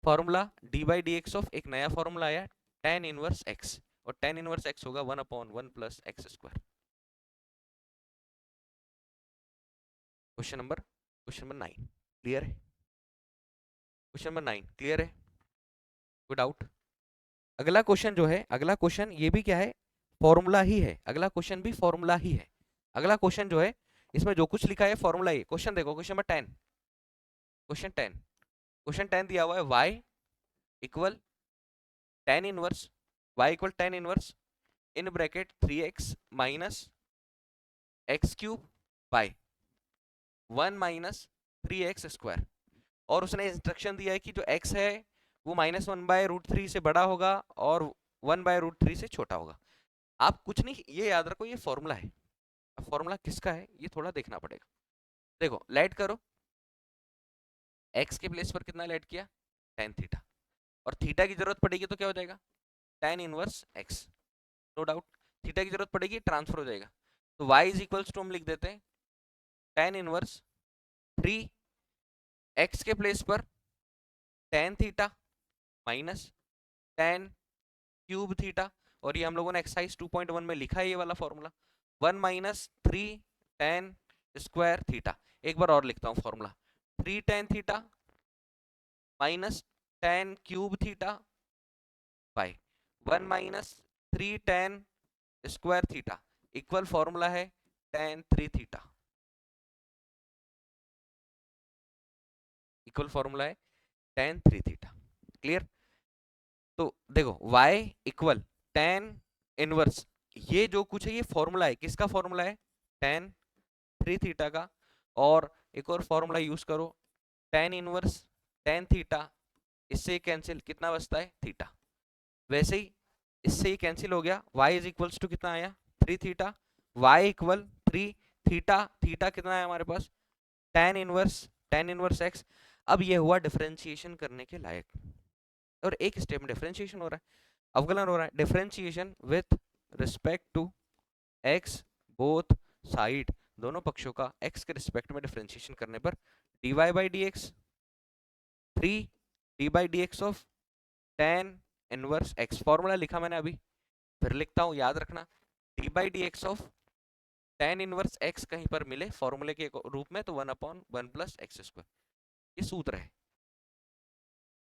formula d by D x of एक नया फॉर्मूला आया tan इनवर्स x, और tan इनवर्स x होगा 1 upon 1 plus x square. Question number 9 clear है? Question number 9 clear है? कोई डाउट? अगला क्वेश्चन जो है, अगला क्वेश्चन ये भी क्या है? फॉर्मूला ही है। अगला क्वेश्चन भी फॉर्मूला ही है। अगला क्वेश्चन जो है, इसमें जो कुछ लिखा है फॉर्मूला ही। क्वेश्चन देखो, क्वेश्चन नंबर 10, क्वेश्चन 10 दिया हुआ है y equal tan inverse, y equal tan inverse in bracket 3x minus x cube by 1 minus 3x square. और उसने इंस्ट्रक्शन दिया है कि जो x है वो -1/√3 से बड़ा होगा और 1/√3 से छोटा होगा। आप कुछ नहीं, ये याद रखो, ये फॉर्मूला है। अब फॉर्मूला किसका है ये थोड़ा देखना पड़ेगा। देखो लेट करो, x के प्लेस पर कितना लेट किया? tan थीटा, और थीटा की जरूरत पड़ेगी तो क्या हो जाएगा? tan inverse x। No doubt theta की जरूरत पड़ेगी, ट्रांसफर हो जाएगा। तो y इज इक्वल्स टू हम लिख देते हैं tan इनवर्स 3 x के प्लेस पर tan theta minus tan cube theta, और ये हम लोगों ने एक्सरसाइज 2.1 में लिखा है ये वाला formula, 1 minus 3 tan square theta. एक बार और लिखता हूँ formula, 3 tan theta minus tan cube theta by 1 minus 3 tan square theta equal formula है tan 3 थीटा, इक्वल फॉर्मूला है tan 3 थीटा। क्लियर? तो देखो y इक्वल tan इनवर्स, ये जो कुछ है ये फॉर्मूला है, किसका फॉर्मूला है? tan 3 थीटा का। और एक और फॉर्मूला यूज करो, tan इनवर्स tan थीटा, इससे कैंसिल, कितना बचता है? थीटा। वैसे ही इससे ही कैंसिल हो गया, y इज इक्वल्स टू कितना आया? 3 theta, y equal 3 theta, theta कितना है हमारे पास? tan inverse x। अब ये हुआ डिफरेंशिएशन करने के लायक, और एक स्टेप में डिफरेंशिएशन हो रहा है, अवकलन हो रहा है। Differentiation with respect to x both side, दोनों पक्षों का x के रिस्पेक्ट में डिफरेंशिएशन करने पर dy by D x 3 d by D x of tan inverse x। Formula लिखा मैंने अभी, फिर लिखता हूँ, याद रखना, D by D x of tan inverse x कहीं पर मिले फॉर्मूले के रूप में तो 1/1 प्लस एक्स स्क्वायर, ये सूत्र है।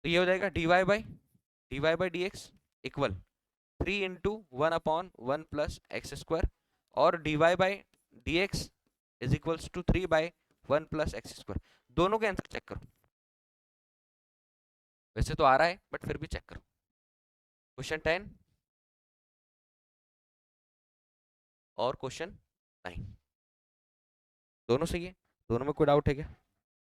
तो ये हो जाएगा dy by D x equal 3 into 1/1 plus x square, और dy by D x is equals to 3/1 plus x square. दोनों के आंसर चेक करो, वैसे तो आ रहा है बट फिर भी चेक करो। क्वेश्चन 10 और क्वेश्चन 9 दोनों सही है, दोनों में कोई डाउट है क्या?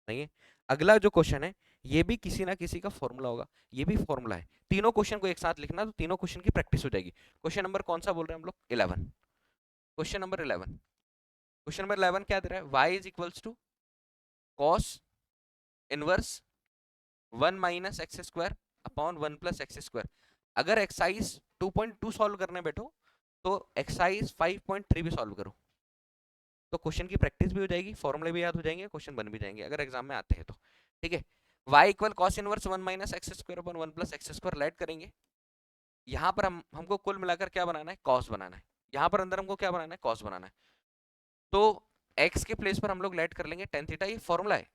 नहीं है। अगला जो क्वेश्चन है ये भी किसी ना किसी का फॉर्मूला होगा, ये भी फॉर्मूला है। तीनों क्वेश्चन को एक साथ लिखना तो तीनों क्वेश्चन की प्रैक्टिस हो जाएगी। क्वेश्चन नंबर कौन सा बोल रहे हैं हम लोग? 11। क्वेश्चन नंबर 11, क्वेश्चन नंबर 11 क्या दे रहा है? y is equals to cos inverse 1 minus x square upon 1 plus x square. अगर एक्सरसाइज 2.2 सॉल्व करने बैठो तो एक्सरसाइज 5.3 भी सॉल्व करो, तो क्वेश्चन की प्रैक्टिस भी हो जाएगी, फॉर्मूले भी याद हो जाएंगे, क्वेश्चन बन भी जाएंगे अगर एग्जाम में आते हैं तो। ठीक है, y equal cos inverse 1 minus x square upon 1 plus x square late करेंगे। यहाँ पर हमको कुल मिलाकर क्या बनाना है? कॉस बनाना है। यहाँ पर अंदर हमको क्या बनाना है? कॉस बनाना है। तो x के प्लेस पर हम लोग लेट कर लेंगे tan थीटा, ये फॉर्मूला है।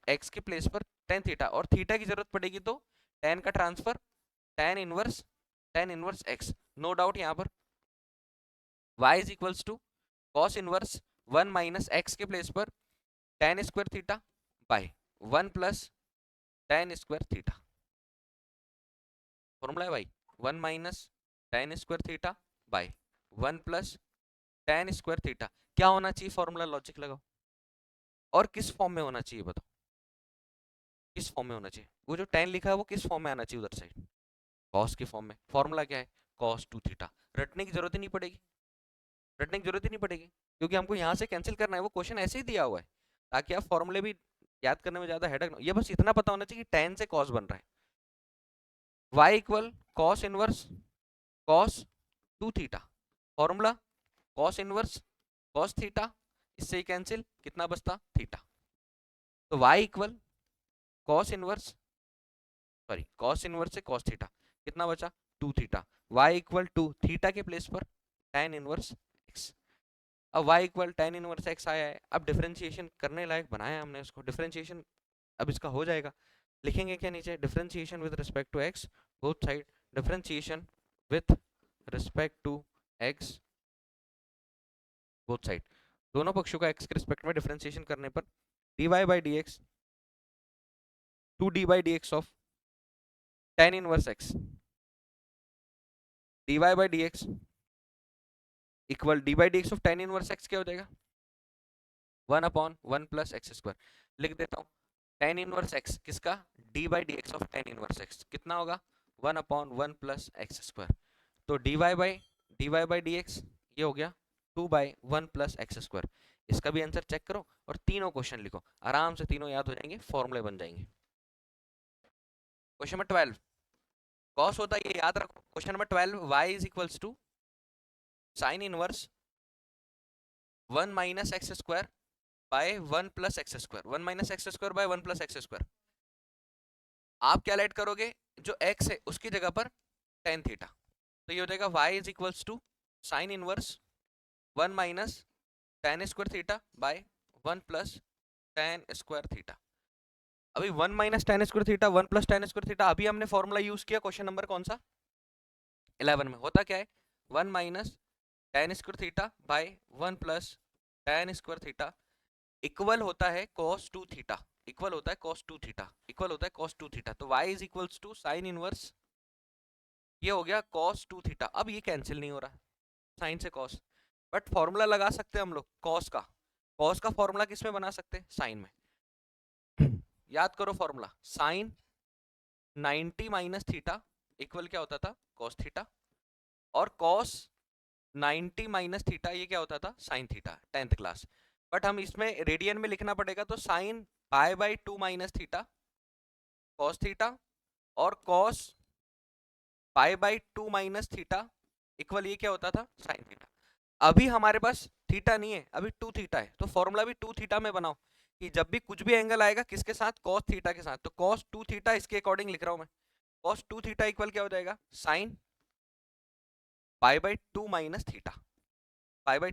x के प्लेस पर tan थीटा, और थीटा की जरूरत पड़ेगी तो tan का transfer tan inverse x, no doubt. यहाँ पर y is equals to cos inverse 1 minus x के प्लेस पर tan square theta by 1 plus tan square theta. Formula है भाई, 1 minus tan square theta by 1 plus tan square theta. क्या होना चाहिए? Formula logic लगाओ, और किस फॉर्म में होना चाहिए बताओ, किस फॉर्म में होना चाहिए? वो जो tan लिखा है वो किस फॉर्म में आना चाहिए? उधर साइड कॉस के फॉर्म में। फॉर्मूला क्या है? cos 2 theta. रटने की जरूरत ही नहीं पड़ेगी, रटने की जरूरत ही नहीं पड़ेगी, क्योंकि हमको यहाँ से कैंसिल करना है, वो क्वेश्चन ऐसे ही दिया हुआ है, ताकि आप फॉर्मूले भी याद करने में ज्यादा हेडक ना, ये बस इतना पता होना चाहिए कि tan से cos बन रहा है। y equal cos inverse cos 2 theta, formula cos inverse cos theta, इससे ही कैंसिल, कितना बचता? थीटा। तो y इक्वल cos इनवर्स से cos थीटा, कितना बचा? 2 theta. y equal to theta के प्लेस पर tan इनवर्स x। अब y equal tan inverse x आया है, अब डिफरेंशिएशन करने लायक बनाया हमने उसको। डिफरेंशिएशन अब इसका हो जाएगा, लिखेंगे क्या नीचे? Differentiation with respect to x both side, differentiation with respect to x both side, दोनों पक्षों का x के रिस्पेक्ट में डिफरेंशिएशन करने पर dy by D x 2d by D x of tan inverse x, dy by D x equal d by D x of tan inverse x क्या हो जाएगा? 1/1 प्लस एक्स स्क्वायर। लिख देता हूँ, tan इनवर्स x किसका? d by D x of tan inverse x, कितना होगा? 1/1 plus x square. तो dy बाई डी एक्स ये हो गया 2/1 प्लस एक्स स्क्वायर। इसका भी आंसर चेक करो और तीनों क्वेश्चन लिखो, आराम से तीनों याद हो जाएंगे, फॉर्मूले बन जाएंगे। क्वेश्चन नंबर 12 कॉस होता है, ये याद रखो। Question number 12, y is equals to sine inverse 1 minus x square by 1 plus x square, 1 minus x square by 1 plus x square. आप क्या लेट करोगे? जो x है उसकी जगह पर tan थीटा, तो ये हो जाएगा y is equals to sine inverse 1 minus tan square theta by 1 plus tan square theta. अभी 1 minus tan square theta 1 plus tan square theta, अभी हमने फॉर्मूला यूज किया क्वेश्चन नंबर कौन सा? 11 में। होता क्या है? 1 minus tan square theta by 1 plus tan square theta equal होता है cos 2 थीटा, इक्वल होता है cos 2 थीटा, इक्वल होता है cos 2 थीटा। तो y is equals to sine inverse, ये हो गया cos 2 थीटा। अब ये कैंसिल नहीं हो रहा साइन से cos, बट फॉर्मूला लगा सकते हैं हम लोग cos का। cos का फॉर्मूला किस में बना सकते हैं? साइन में। याद करो formula, sine 90 minus theta equal क्या होता था? cos थीटा, और cos 90 माइनस थीटा ये क्या होता था? Sine theta, 10th class. But हम इसमें रेडियन में लिखना पड़ेगा, तो sine pi by 2 minus theta cos theta और cos pi by 2 minus theta equal ये क्या होता था, साइन थीटा। अभी हमारे पास थीटा नहीं है, अभी 2 थीटा है, तो फॉर्मूला भी 2 थीटा में बनाओ कि जब भी कुछ भी एंगल आएगा किसके साथ, कॉस थीटा के साथ, तो कॉस 2 थीटा इसके अकॉर्डिंग लिख रहा हूं मैं। कॉस 2 थीटा इक्वल क्या हो जाएगा, sign pi by 2 minus theta, pi by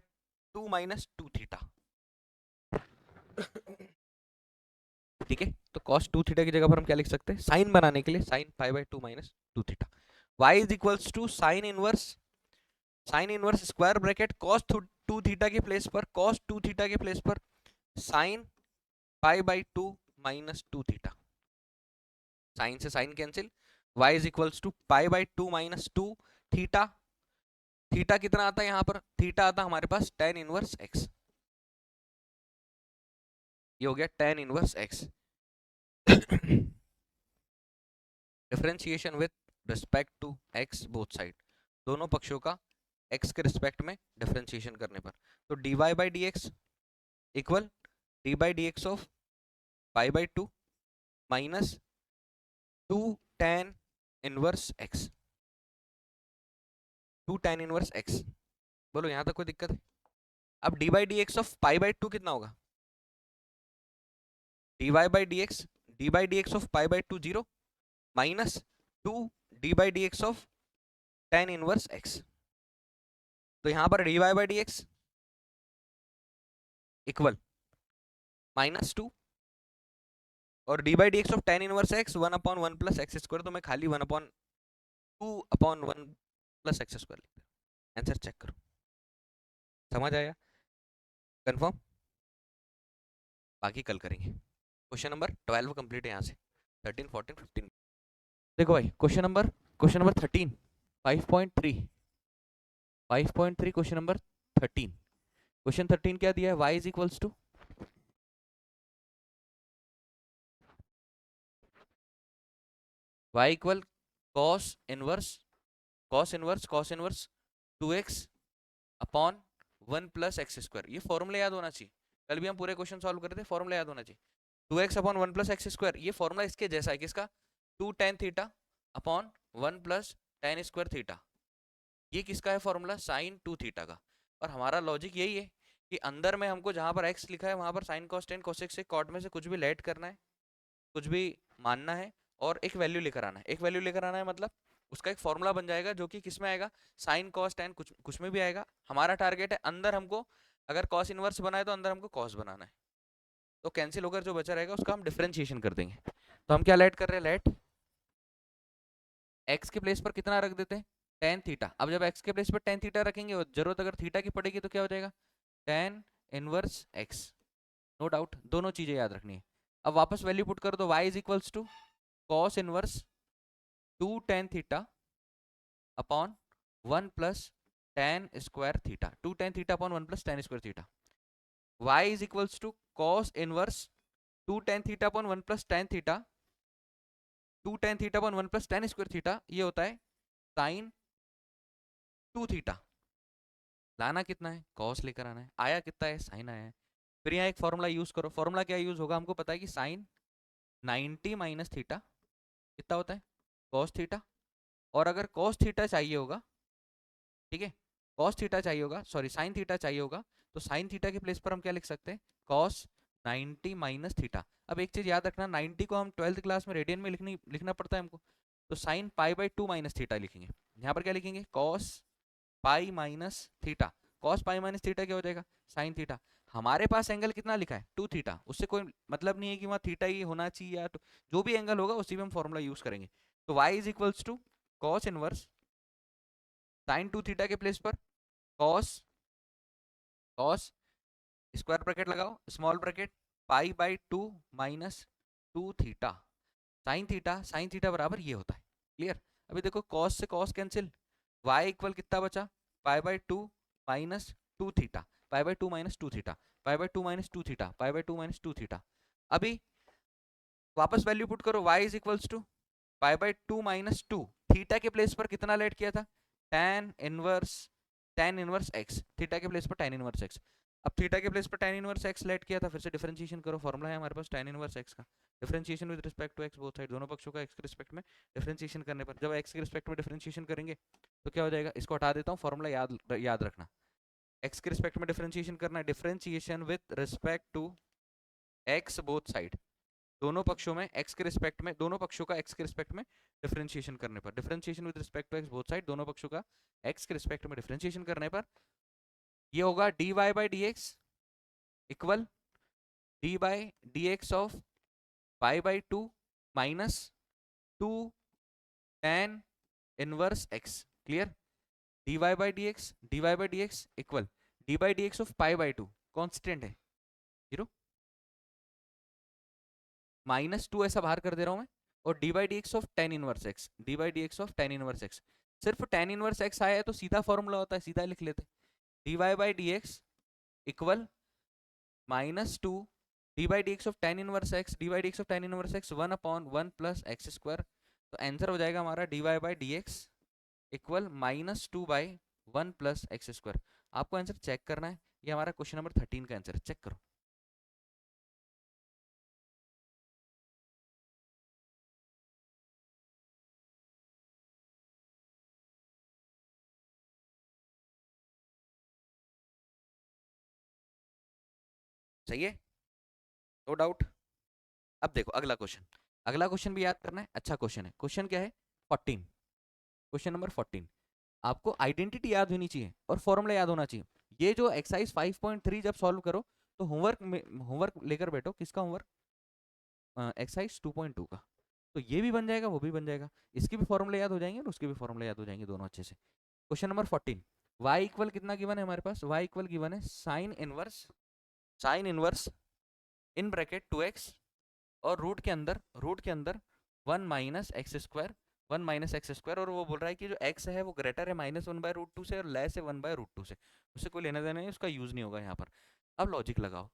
2 minus 2 theta. ठीक है, तो कॉस 2 थीटा की जगह पर हम क्या लिख सकते हैं, साइन बनाने के लिए sine pi by 2 minus 2 theta. y is equals to sine inverse square bracket cos 2 theta के प्लेस पर, कॉस 2 थीटा के प्लेस पर sine pi by 2 minus 2 theta. Sine से sine cancel, y is equals to pi by 2 minus 2 theta. Theta कितना आता है यहाँ पर, थीटा आता है हमारे पास tan इनवर्स x, ये हो गया tan inverse x। Differentiation with respect to x both side, दोनों पक्षों का x के रिस्पेक्ट में डिफरेंशिएशन करने पर, तो dy by D x equal d by D x of pi by 2 minus 2 tan inverse x, 2 tan inverse x। बोलो यहाँ तक कोई दिक्कत है? अब d by D x of pi by 2 कितना होगा, D Y by D x of pi by 2 zero minus 2 d by D x of tan inverse x। तो यहाँ पर d Y by D x equal -2 और d by D x of tan inverse x 1/1 plus x square, तो मैं खाली 1/2/1 plus x square लिखता हूँ। Answer check करो, समझ आया, कंफर्म? बाकी कल करेंगे। क्वेश्चन नंबर 12 कंप्लीट है यहाँ से, 13 14 15। देखो भाई question number 13 5.3 question number 13। Question 13 क्या दिया है, y is equals to y equal cos inverse 2x upon 1 plus x square. ये फॉर्मूला याद होना चाहिए, कल भी हम पूरे क्वेश्चन सॉल्व कर रहे थे, फॉर्मूला याद होना चाहिए। 2x upon 1 plus x square, ये फॉर्मूला इसके जैसा है, किसका, 2 tan theta upon 1 plus tan square theta. ये किसका है फॉर्मूला, साइन 2 थीटा का। और हमारा लॉजिक यही है कि अंदर में हमको जहां पर x लिखा है वहां पर साइन cos tan cosec से कॉट में से कुछ भी लेट करना है, कुछ भी मानना है और एक वैल्यू लेकर आना है। एक वैल्यू लेकर आना है मतलब उसका एक फॉर्मूला बन जाएगा जो कि किस में आएगा, साइन cos tan कुछ कुछ में भी आएगा। हमारा टारगेट है अंदर हमको, अगर cos इनवर्स बनाए तो अंदर हमको cos बनाना है, तो कैंसिल होकर जो बचा रहेगा उसका हम डिफरेंशिएशन कर देंगे। तो हम क्या लेट कर रहे हैं, लेट x के प्लेस पर कितना रख देते हैं, tan थीटा। अब जब x के प्लेस पर tan थीटा रखेंगे और जरूरत अगर थीटा की पड़ेगी तो क्या हो जाएगा, tan inverse x। No doubt दोनों चीजें याद रखनी है। अब वापस वैल्यू पुट करो तो y is equals to cos inverse 2 tan theta upon 1 plus tan square theta, 2 tan theta upon 1 plus tan square theta. y is equals to cos inverse 2 tan theta upon 1 plus tan theta, 2 tan theta upon 1 plus tan square theta, ये होता है sin 2 theta. लाना कितना है, cos लेकर आना है, आया कितना है, sin आया है। फिर यहाँ एक फॉर्मूला यूज करो, फॉर्मूला क्या यूज होगा, हमको पता है कि sin 90 माइनस थीटा कितना होता है, cos थीटा। और अगर cos थीटा चाहिए होगा, ठीक है, cos थीटा चाहिए होगा, सॉरी sin थीटा चाहिए होगा, तो sin थीटा के प्लेस पर हम क्या लिख सकते हैं, cos 90 माइनस थीटा। अब एक चीज याद रखना, 90 को हम 12th क्लास में रेडियन में लिखना पड़ता है हमको, तो sin pi by 2 minus theta लिखेंगे। यहाँ पर क्या लिखेंगे, cos pi minus theta. cos pi minus theta क्या हो जाएगा, sin थीटा। हमारे पास एंगल कितना लिखा है, 2 थीटा, उससे कोई मतलब नहीं है कि वहाँ थीटा ही होना चाहिए या जो भी एंगल होगा उसी में हम फॉर्मूला यूज करेंगे। तो y is equals to cos inverse sin 2 theta के प्लेस पर cos स्क्वायर ब्रैकेट लगाओ, small bracket pi by 2 minus 2 theta sin theta बराबर ये होता है। क्लियर? अभी देखो cos से cos कैंसिल, y इक्वल कितना बचा, pi by 2 minus 2 theta, pi by 2 minus 2 theta, pi by 2 minus 2 theta, pi by 2 minus 2 theta. अभी वापस वैल्यू पुट करो, y is equals to pi by 2 minus 2, theta के place पर कितना let किया था, tan इनवर्स x, थीटा के place पर tan इनवर्स x। अब थीटा के प्लेस पर tan इनवर्स x लेट किया था, फिर से डिफरेंशिएशन करो, फॉर्मूला है हमारे पास tan इनवर्स x का, differentiation with respect to x both side, दोनों पक्षों का x के रिस्पेक्ट में डिफरेंशिएशन करने पर, जब x के रिस्पेक्ट में डिफरेंशिएशन करेंगे तो क्या हो जाएगा, इसको हटा देता हूँ, फॉर्मूला याद रखना, x के रिस्पेक्ट में डिफरेंशिएशन करना है, differentiation with respect to x both side, दोनों पक्षों में x के रिस्पेक्ट में, दोनों पक्षों का x के रिस्पेक्ट में डिफरेंशिएशन करने पर, differentiation with respect to x both side, दोनों पक्षों का x के रिस्पेक्ट में डिफरेंशिएशन करने पर ये होगा dy by dx equal d by D x of pi by two minus 2 tan inverse x, clear, dy by D x equal d by D x of pi by two, constant है 0, minus 2 ऐसा बाहर कर दे रहा हूं मैं, और d by D x of tan inverse x, d by D x of tan inverse x, सिर्फ ten inverse x आया है तो सीधा फॉर्मूला होता है, सीधा लिख लेते, d Y by D x equal minus 2 d by D x of tan inverse x, d by D x of tan inverse x 1/1 plus x square, तो आंसर हो जाएगा हमारा d Y by D x equal -2/1 plus x square. आपको answer check करना है, ये हमारा question number 13 का आंसर है, चेक करो। सही है, नो डाउट। अब देखो अगला क्वेश्चन, अगला क्वेश्चन भी याद करना है, अच्छा क्वेश्चन है, क्वेश्चन क्या है 14, क्वेश्चन नंबर 14, आपको आइडेंटिटी याद होनी चाहिए और फॉर्मूला याद होना चाहिए। ये जो एक्सरसाइज 5.3 जब सॉल्व करो तो होमवर्क लेकर बैठो, किसका होमवर्क, एक्सरसाइज 2.2 का, तो ये भी बन जाएगा वो भी बन जाएगा, इसके भी फॉर्मूले याद हो जाएंगे और उसके भी फॉर्मूले याद हो जाएंगे दोनों अच्छे से। क्वेश्चन नंबर 14, y इक्वल कितना गिवन है हमारे पास, y इक्वल गिवन है sine inverse in bracket 2x और रूट के अंदर 1 minus x square, 1 minus x square, और वो बोल रहा है कि जो x है वो ग्रेटर है -1/√2 से और लेस है 1/√2 से, उससे कोई लेना देना नहीं, उसका यूज नहीं होगा यहाँ पर। अब लॉजिक लगाओ,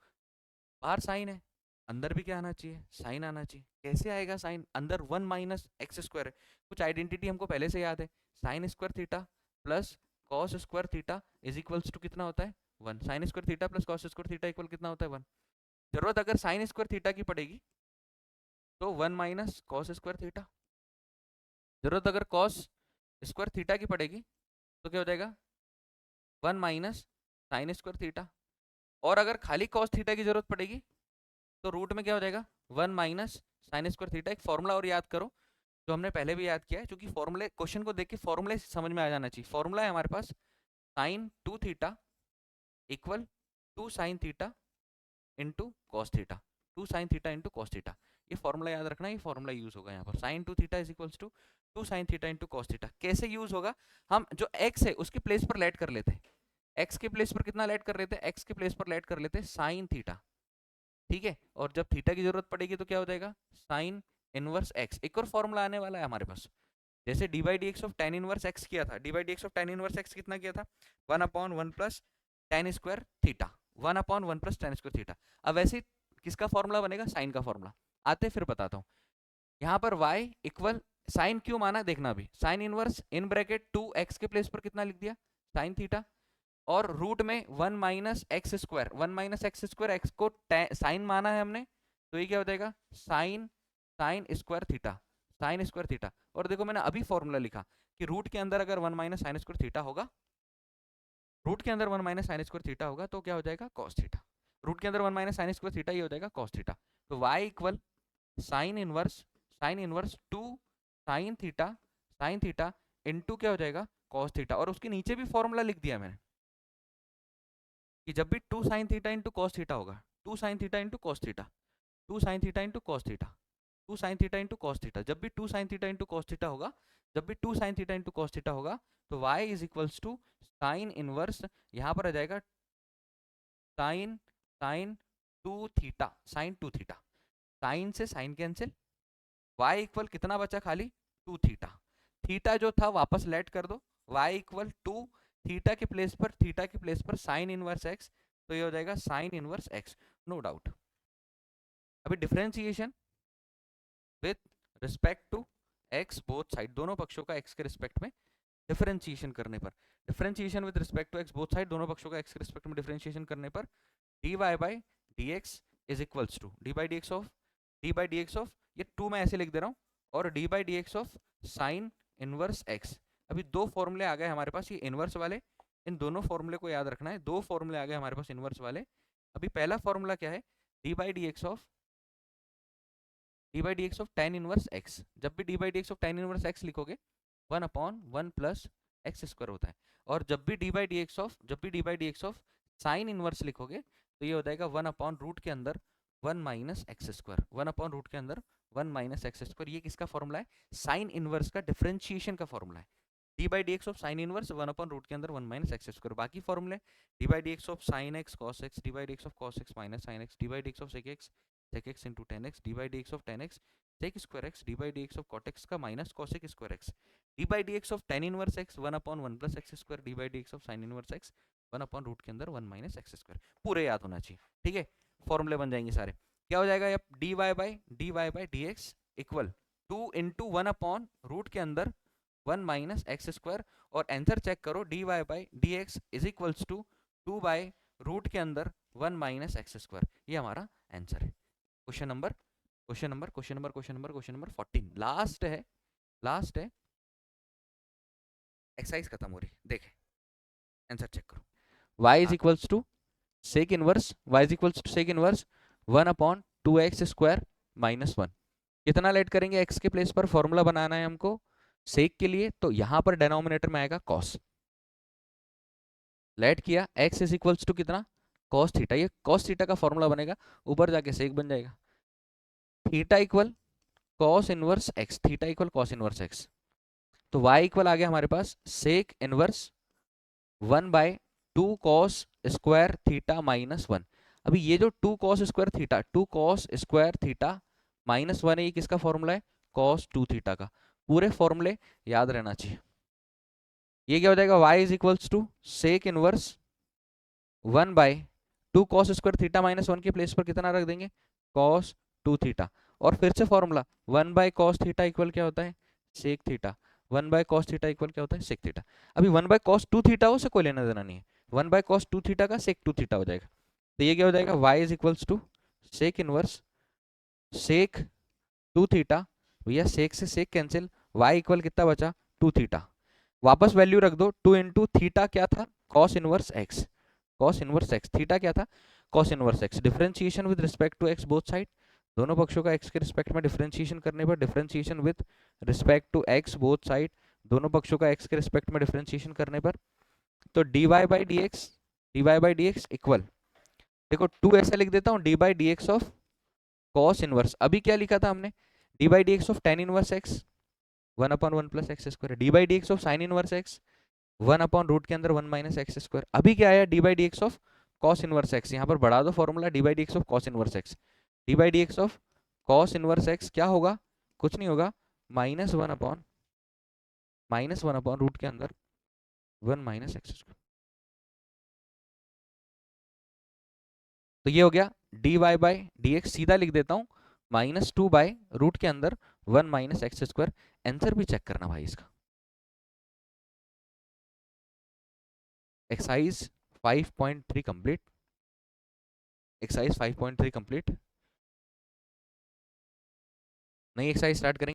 बाहर साइन है, अंदर भी क्या आना चाहिए, साइन आना चाहिए, कैसे आएगा साइन, अंदर 1 माइनस एक्स स्क्वायर है, कुछ आइडेंटिटी हमको पहले से याद है, sine square theta plus cos square theta is equals to कितना होता है 1, sine square theta plus cos square theta equal कितना होता है 1, जरूरत अगर साइन स्क्वायर थीटा की पड़ेगी तो 1 माइनस कॉस स्क्वायर थीटा, जरूरत अगर कॉस स्क्वायर थीटा की पड़ेगी तो क्या हो जाएगा 1 माइनस साइन स्क्वायर थीटा, और अगर खाली कॉस थीटा की जरूरत पड़ेगी तो रूट में क्या हो जाएगा 1 माइनस साइन स्क्वायर थीटा। एक फॉर्मूला और याद करो जो हमने पहले भी याद किया है, क्योंकि फॉर्मूले क्वेश्चन को देख के फॉर्मूले समझ में आ जाना चाहिए। फॉर्मूला है हमारे पास sine 2 theta equal 2 sine theta into cos theta, 2 sine theta into cos theta, ये फॉर्मूला याद रखना, ये फॉर्मूला यूज होगा यहाँ पर, sine 2 theta is equals to 2 sine theta into cos theta. कैसे यूज होगा, हम जो एक्स है उसके प्लेस पर लेट कर लेते हैं, एक्स के प्लेस पर कितना लेट कर लेते हैं, एक्स के प्लेस पर लेट कर लेते हैं साइन थीटा, ठीक है, और जब थीटा की जरूरत पड़ेगी तो क्या हो जाएगा साइन इनवर्स एक्स। एक और फॉर्मूला आने वाला है हमारे पास, जैसे D by D x of tan inverse x किया था, D by D x of tan inverse x कितना किया था 1/1 plus ten square theta, 1/1 plus ten square theta. अब वैसे किसका फॉर्मूला बनेगा, साइन का फॉर्मूला, आते फिर बताता हूँ। यहाँ पर y इक्वल साइन क्यों माना देखना, अभी sine inverse in bracket 2x के प्लेस पर कितना लिख दिया साइन थीटा, और रूट में 1 minus x square, 1 minus x square, x को साइन माना है हमने, तो ये क्या हो जाएगा sine sine square theta, sine square theta. और देखो मैंने अभी फॉर्मूला लिखा कि रूट के अंदर अगर 1 माइनस साइन स्क्वायर थीटा होगा, रूट के अंदर 1 माइनस साइन स्क्वायर थीटा होगा तो क्या हो जाएगा कॉस थीटा, रूट के अंदर 1 माइनस साइन स्क्वायर थीटा ये हो जाएगा कॉस थीटा। तो y equal sign inverse 2 sine theta into क्या हो जाएगा कॉस थीटा, और उसके नीचे भी फॉर्मूला लिख दिया मैंने कि जब भी 2 sine theta into cos theta होगा, 2 sine theta into cos theta, 2 sine theta into cos theta, 2 sine theta into cos theta, जब भी 2 sine theta into cos theta होगा, जब भी 2 sine theta into cos theta होगा तो y is equals to sine inverse, यहाँ पर आ जाएगा sine sine 2 theta, sine 2 theta, sine से साइन कैंसिल, y इक्वल कितना बचा खाली 2 थीटा, थीटा जो था वापस लेट कर दो, y इक्वल 2 थीटा के प्लेस पर साइन इनवर्स x, तो ये हो जाएगा sine inverse x, no doubt. अभी differentiation with respect to x both side, दोनों पक्षों का x के रिस्पेक्ट में डिफरेंशिएशन करने पर, differentiation with respect to x both side, दोनों पक्षों का एक्स के रिस्पेक्ट में डिफरेंशिएशन करने पर dy by dx is equals to d by D x of ये 2 मैं ऐसे लिख दे रहा हूँ, और d by D x of sine inverse x. अभी दो फॉर्मूले आ गए हमारे पास ये इनवर्स वाले, इन दोनों फॉर्मूले को याद रखना है, दो फॉर्मूले आ गए हमारे पास इनवर्स वाले। अभी पहला फॉर्मूला क्या है, d by D x of tan inverse x. जब भी D by D x of tan inverse x लिखोगे 1/1 प्लस एक्स स्क्वायर होता है, और जब भी D by D x of sine inverse लिखोगे तो ये हो जाएगा 1/रूट के अंदर 1 माइनस एक्स स्क्वायर, 1/रूट के अंदर 1 माइनस एक्स स्क्वायर। ये किसका फॉर्मूला है, साइन इनवर्स का डिफरेंशिएशन का फॉर्मूला है। D by D x of sine inverse 1/रूट के अंदर 1 माइनस एक्स स्क्वायर। बाकी फॉर्मूले d by D x of sine x cos x, d by D x of cos x minus sine x, d by D x of sec x into tan x, d by D x of tan x sec square x, d by D x of cot x का minus cosec square x, d by D x of tan inverse x 1/1 plus x square, d by D x of sine inverse x 1/रूट के अंदर 1 minus x square. पूरे याद होना चाहिए, ठीक है। फॉर्मूले बन जाएंगे सारे। क्या हो जाएगा, अब d Y by D x equal 2 into 1/रूट के अंदर 1 माइनस एक्स स्क्वायर, और आंसर चेक करो, d Y by D x is equals to 2 by root के अंदर 1 माइनस एक्स स्क्वायर। ये हमारा आंसर है। क्वेश्चन नंबर 14, लास्ट है। एक्सरसाइज खत्म हो रही, देखें आंसर चेक करो। y is equals to sec inverse 1/2x square minus 1। कितना लेट करेंगे x के प्लेस पर, फॉर्मूला बनाना है हमको सेक के लिए, तो यहां पर डिनोमिनेटर में आएगा cos। लेट किया, x इज इक्वल्स टू कितना, cos थीटा। ये cos थीटा का फॉर्मूला बनेगा, ऊपर जाके सेक बन जाएगा। Theta equal cos inverse x, theta equal cos inverse x। तो y इक्वल आ गया हमारे पास sec inverse 1/2 cos square theta minus 1। अभी ये जो 2 cos स्क्वायर थीटा माइनस 1 है, ये किसका फॉर्मूला है, cos 2 थीटा का। पूरे फॉर्मूले याद रहना चाहिए। ये क्या हो जाएगा, y is equals to sec inverse 1/2 cos square theta minus 1 के प्लेस पर कितना रख देंगे, cos 2 थीटा। और फिर से फॉर्मूला 1/cos थीटा इक्वल क्या होता है, sec theta. 1/cos theta equal क्या होता है, सेक थीटा। अभी 1/cos 2 थीटा हो, से कोई लेना देना नहीं है, 1/cos 2 थीटा का सेक 2 थीटा हो जाएगा। तो ये क्या हो जाएगा, y is equals to sec inverse sec 2 theta. भैया सेक से सेक कैंसिल, y इक्वल कितना बचा, 2 थीटा। वापस वैल्यू रख दो, 2 इंटू थीटा क्या था, cos इनवर्स x, थीटा क्या था, cos inverse x। Differentiation with respect to x both side, दोनों पक्षों का x के रिस्पेक्ट में डिफरेंशिएशन करने पर, differentiation with respect to x both side, दोनों पक्षों का x के रिस्पेक्ट में डिफरेंशिएशन करने पर, तो dy by D x equal, देखो 2 ऐसा लिख देता हूँ, d by D x of cos inverse. अभी क्या लिखा था हमने, D by D x of tan inverse x 1/1 plus x square, d by D x of sine inverse x 1/रूट के अंदर 1 माइनस एक्स स्क्वायर। अभी क्या आया, D by D x of cos inverse x, यहाँ पर बढ़ा दो formula, d by D x of cos inverse x, D by D x of cos inverse x क्या होगा, कुछ नहीं होगा, -1/, रूट के अंदर 1 माइनस एक्स स्क्वायर। तो ये हो गया d Y by D x, सीधा लिख देता हूँ -2 रूट के अंदर 1 माइनस एक्स स्क्वायर। आंसर भी चेक करना भाई इसका। Exercise 5.3 complete, exercise 5.3 complete. नई एक्सरसाइज स्टार्ट करेंगे।